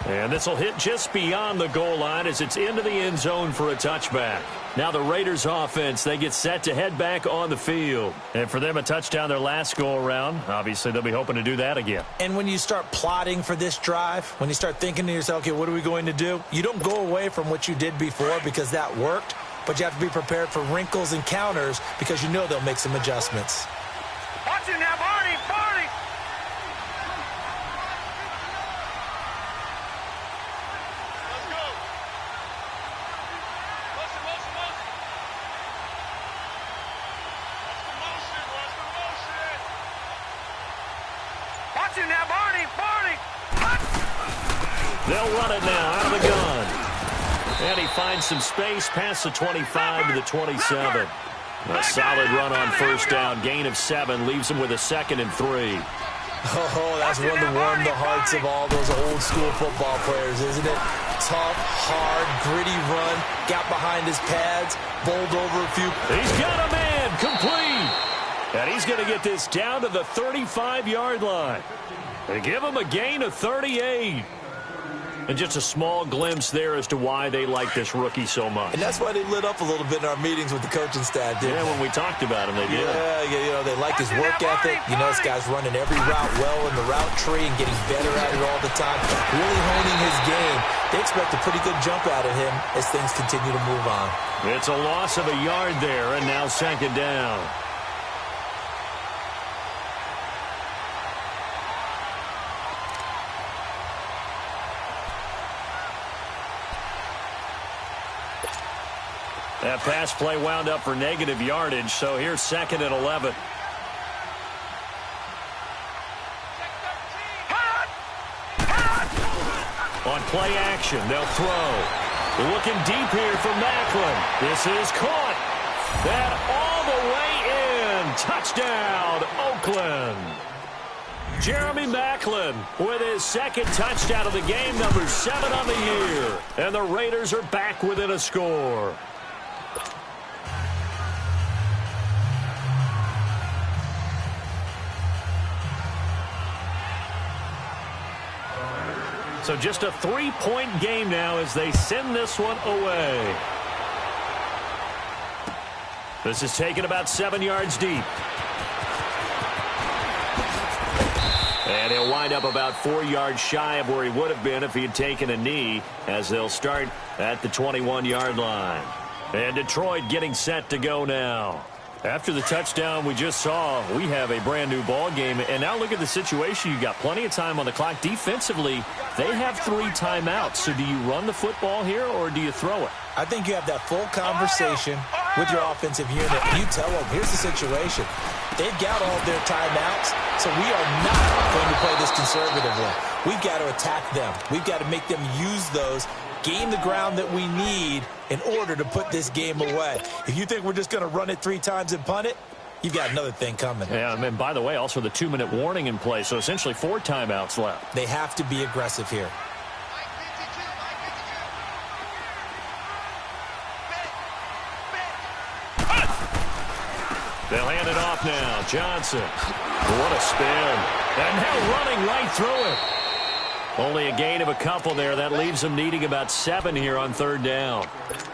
And this will hit just beyond the goal line as it's into the end zone for a touchback. Now the Raiders offense, they get set to head back on the field. And for them, a touchdown their last go-around. Obviously, they'll be hoping to do that again. And when you start plotting for this drive, when you start thinking to yourself, okay, what are we going to do? You don't go away from what you did before because that worked, but you have to be prepared for wrinkles and counters because you know they'll make some adjustments. Watch it now, Barney! They'll run it now out of the gun. And he finds some space past the 25 to the 27. A solid run on first down. Gain of 7 leaves him with a 2nd and 3. Oh, that's one to warm the hearts of all those old school football players, isn't it? Tough, hard, gritty run. Got behind his pads. Bowled over a few. He's got a man complete. And he's going to get this down to the 35-yard line. They give him a gain of 38. And just a small glimpse there as to why they like this rookie so much. And that's why they lit up a little bit in our meetings with the coaching staff, didn't they? Yeah, when we talked about him, they did. Yeah, you know, they like his work ethic. You know, this guy's running every route well in the route tree and getting better at it all the time. Really honing his game. They expect a pretty good jump out of him as things continue to move on. It's a loss of a yard there, and now 2nd down. That pass play wound up for negative yardage, so here's 2nd and 11. On play action, they'll throw. Looking deep here for Macklin. This is caught. That all the way in. Touchdown, Oakland. Jeremy Macklin with his 2nd touchdown of the game, number 7 on the year. And the Raiders are back within a score. So just a 3-point game now as they send this one away. This is taken about 7 yards deep. And he'll wind up about 4 yards shy of where he would have been if he had taken a knee, as they'll start at the 21-yard line. And Detroit getting set to go now. After the touchdown we just saw, we have a brand-new ball game. And now look at the situation. You've got plenty of time on the clock. Defensively, they have 3 timeouts. So do you run the football here, or do you throw it? I think you have that full conversation with your offensive unit. You tell them, here's the situation. They've got all their timeouts, so we are not going to play this conservatively. We've got to attack them. We've got to make them use those, gain the ground that we need in order to put this game away. If you think we're just going to run it 3 times and punt it, you've got another thing coming. Yeah, and by the way, also the 2-minute warning in play, so essentially 4 timeouts left. They have to be aggressive here. They'll hand it off now. Johnson. What a spin. And now running right through it. Only a gain of a couple there. That leaves them needing about 7 here on 3rd down.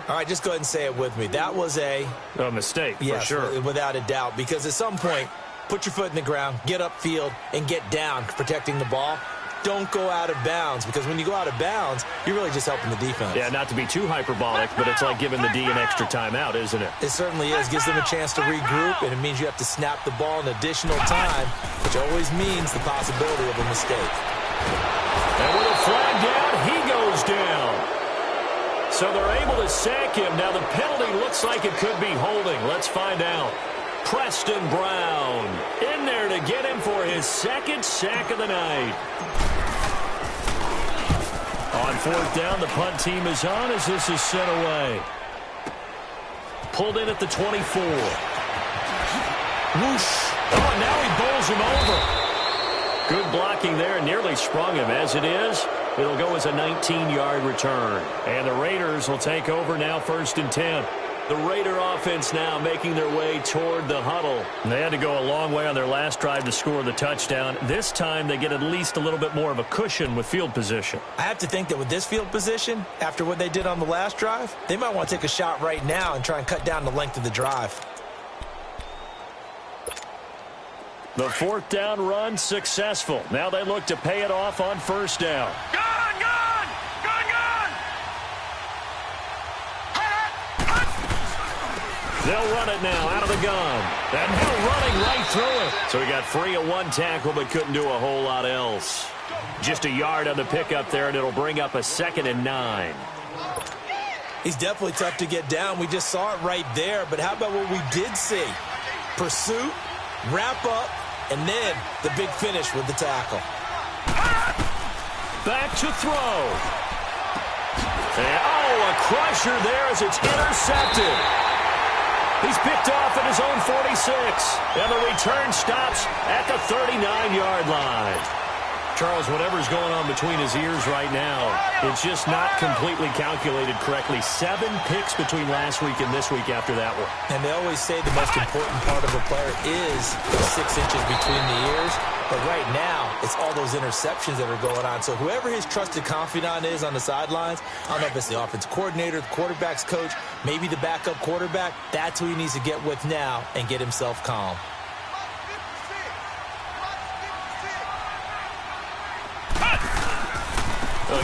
All right, just go ahead and say it with me. That was a mistake, yes, for sure. Without a doubt. Because at some point, put your foot in the ground, get upfield, and get down protecting the ball. Don't go out of bounds, because when you go out of bounds, you're really just helping the defense. Yeah, not to be too hyperbolic, but it's like giving the D an extra timeout, isn't it? It certainly is. Gives them a chance to regroup, and it means you have to snap the ball in additional time, which always means the possibility of a mistake. And with a flag down, he goes down. So they're able to sack him. Now the penalty looks like it could be holding. Let's find out. Preston Brown in there to get him for his 2nd sack of the night. On 4th down, the punt team is on as this is sent away. Pulled in at the 24. Whoosh. Oh, and now he bowls him over. Good blocking there, nearly sprung him. As it is, it'll go as a 19-yard return. And the Raiders will take over now, 1st and 10. The Raider offense now making their way toward the huddle. They had to go a long way on their last drive to score the touchdown. This time they get at least a little bit more of a cushion with field position. I have to think that with this field position, after what they did on the last drive, they might want to take a shot right now and try and cut down the length of the drive. The 4th down run successful. Now they look to pay it off on 1st down. They'll run it now out of the gun. And now running right through it. So he got free of 1 tackle but couldn't do a whole lot else. Just a yard on the pickup there, and it'll bring up a 2nd and 9. He's definitely tough to get down. We just saw it right there. But how about what we did see? Pursuit, wrap up, and then the big finish with the tackle. Back to throw. And, a crusher there as it's intercepted. He's picked off at his own 46. And the return stops at the 39-yard line. Charles, whatever's going on between his ears right now, it's just not completely calculated correctly. 7 picks between last week and this week after that one. And they always say the most important part of a player is 6 inches between the ears. But right now, it's all those interceptions that are going on. So whoever his trusted confidant is on the sidelines, I don't know if it's the offensive coordinator, the quarterback's coach, maybe the backup quarterback, that's who he needs to get with now and get himself calm.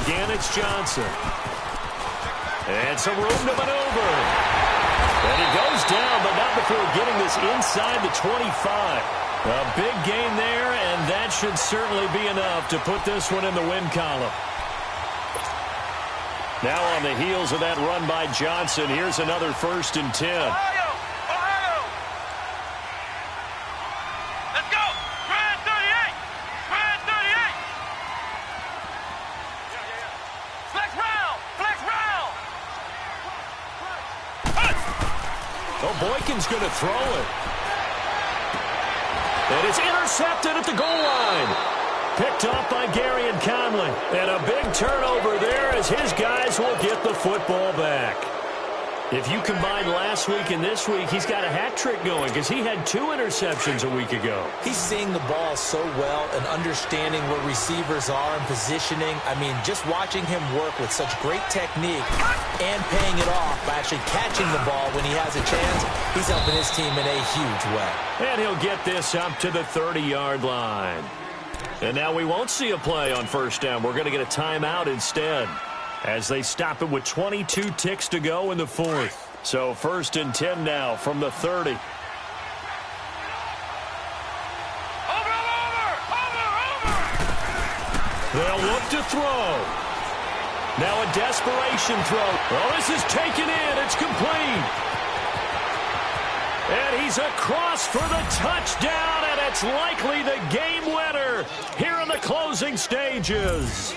Again, it's Johnson. And some room to maneuver. And he goes down, but not before getting this inside the 25. A big gain there, and that should certainly be enough to put this one in the win column. Now on the heels of that run by Johnson, here's another 1st and 10. Boykin's going to throw it. And it's intercepted at the goal line. Picked off by Gary and Conley. And a big turnover there as his guys will get the football back. If you combine last week and this week, he's got a hat trick going because he had 2 interceptions a week ago. He's seeing the ball so well and understanding where receivers are and positioning. I mean, just watching him work with such great technique and paying it off by actually catching the ball when he has a chance, he's helping his team in a huge way. And he'll get this up to the 30-yard line. And now we won't see a play on first down. We're going to get a timeout instead, as they stop it with 22 ticks to go in the 4th. So 1st and 10 now from the 30. They'll look to throw. Now a desperation throw. Oh, this is taken in. It's complete. And he's across for the touchdown, and it's likely the game winner here in the closing stages.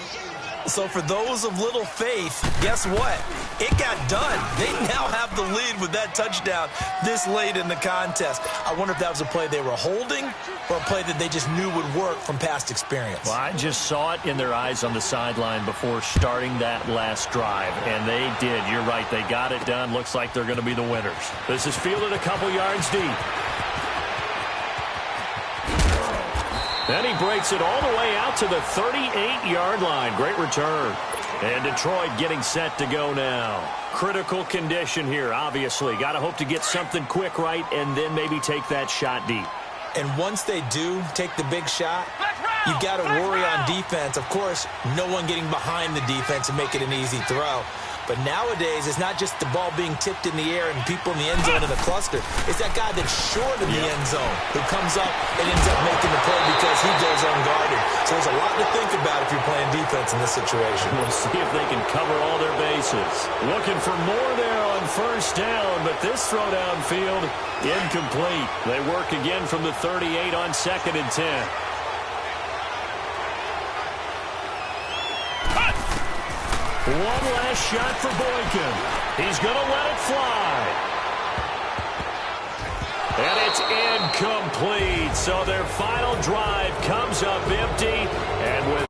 So for those of little faith, guess what? It got done. They now have the lead with that touchdown this late in the contest. I wonder if that was a play they were holding or a play that they just knew would work from past experience. Well, I just saw it in their eyes on the sideline before starting that last drive, and they did. You're right. They got it done. Looks like they're going to be the winners. This is fielded a couple yards deep. Then he breaks it all the way out to the 38-yard line. Great return. And Detroit getting set to go now. Critical condition here, obviously. Got to hope to get something quick right and then maybe take that shot deep. And once they do take the big shot, you've got to worry on defense. Of course, no one getting behind the defense and make it an easy throw. But nowadays, it's not just the ball being tipped in the air and people in the end zone in a cluster. It's that guy that's short of the end zone who comes up and ends up making the play because he goes unguarded. So there's a lot to think about if you're playing defense in this situation. We'll see if they can cover all their bases. Looking for more there on first down, but this throw downfield, incomplete. They work again from the 38 on 2nd and 10. One last shot for Boykin. He's going to let it fly. And it's incomplete. So their final drive comes up empty. And with